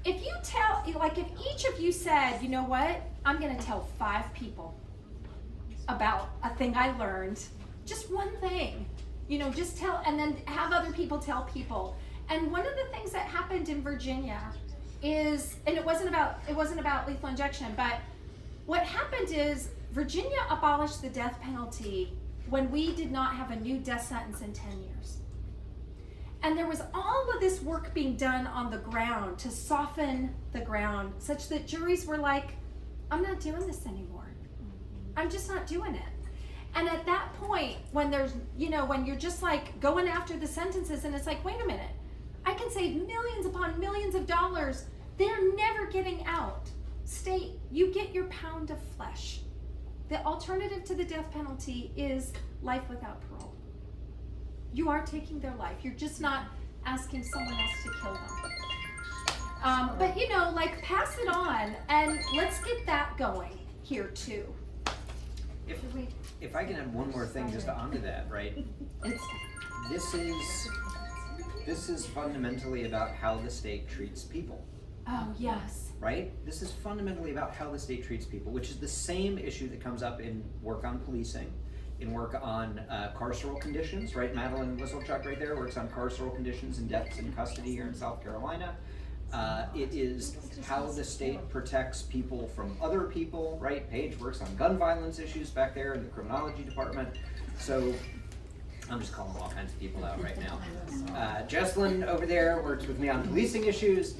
if each of you said, you know what, I'm gonna tell 5 people about a thing I learned, just one thing, just tell, and then have other people tell people. And one of the things that happened in Virginia is, and it wasn't about lethal injection, but what happened is Virginia abolished the death penalty when we did not have a new death sentence in 10 years. And there was all of this work being done on the ground to soften the ground such that juries were like, I'm not doing this anymore. I'm just not doing it. And at that point, when there's, when you're just like going after the sentences and it's like, wait a minute, I can save millions upon millions of dollars. They're never getting out. State, you get your pound of flesh. The alternative to the death penalty is life without parole. You are taking their life. You're just not asking someone else to kill them. But pass it on and let's get that going here too.
If I can add one more thing just onto that, right? This is fundamentally about how the state treats people.
Oh, yes.
Right? This is fundamentally about how the state treats people, which is the same issue that comes up in work on policing, in work on carceral conditions, right? Madeline Whistlechuck right there works on carceral conditions and deaths in custody here in South Carolina. It is how the state protects people from other people, right? Paige works on gun violence issues back there in the criminology department. So I'm just calling all kinds of people out right now. Jesslyn over there works with me on policing issues.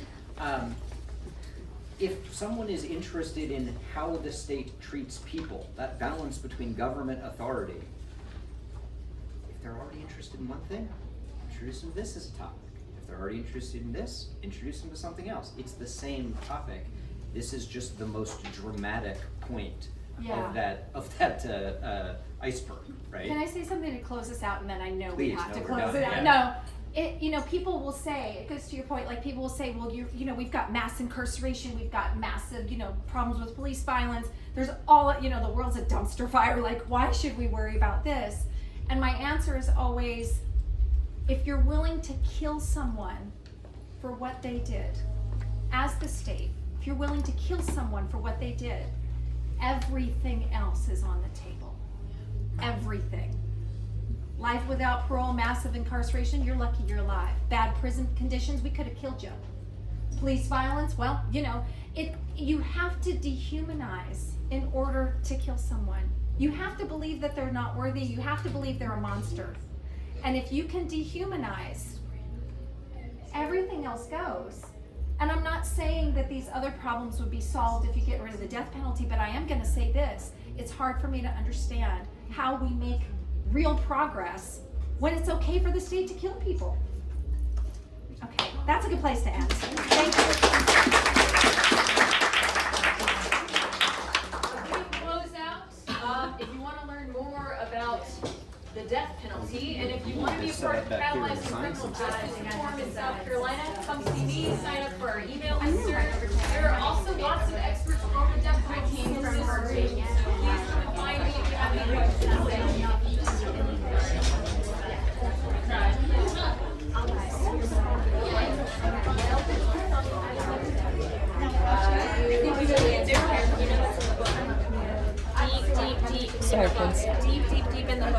If someone is interested in how the state treats people, that balance between government authority, if they're already interested in one thing, introduce them to this as a topic. If they're already interested in this, introduce them to something else. It's the same topic. This is just the most dramatic point of that iceberg, right?
Can I say something to close this out, and then I know
Please,
we have to
we're
close
done,
it out.
yeah.
No, people will say, it goes to your point, like people will say, well, we've got mass incarceration, we've got massive, problems with police violence. There's all, the world's a dumpster fire. Like, why should we worry about this? And my answer is always, if you're willing to kill someone for what they did, as the state, if you're willing to kill someone for what they did, everything else is on the table. Everything. Life without parole, massive incarceration, you're lucky you're alive. Bad prison conditions, we could have killed you. Police violence, well, you have to dehumanize in order to kill someone. You have to believe that they're not worthy. You have to believe they're a monster. And if you can dehumanize, everything else goes. And I'm not saying that these other problems would be solved if you get rid of the death penalty, but I am going to say this. It's hard for me to understand how we make real progress when it's okay for the state to kill people. Okay, that's a good place to end. Thank you.
Close out. If you want to learn more about the death penalty, and if you want to be a part of catalyzing criminal justice reform in South Carolina, come see me, sign up for our email listserv. There are also lots of experts on the death penalty in this organization, so please come and find me if you have any questions.
Sorry, Prince.
Deep in the book.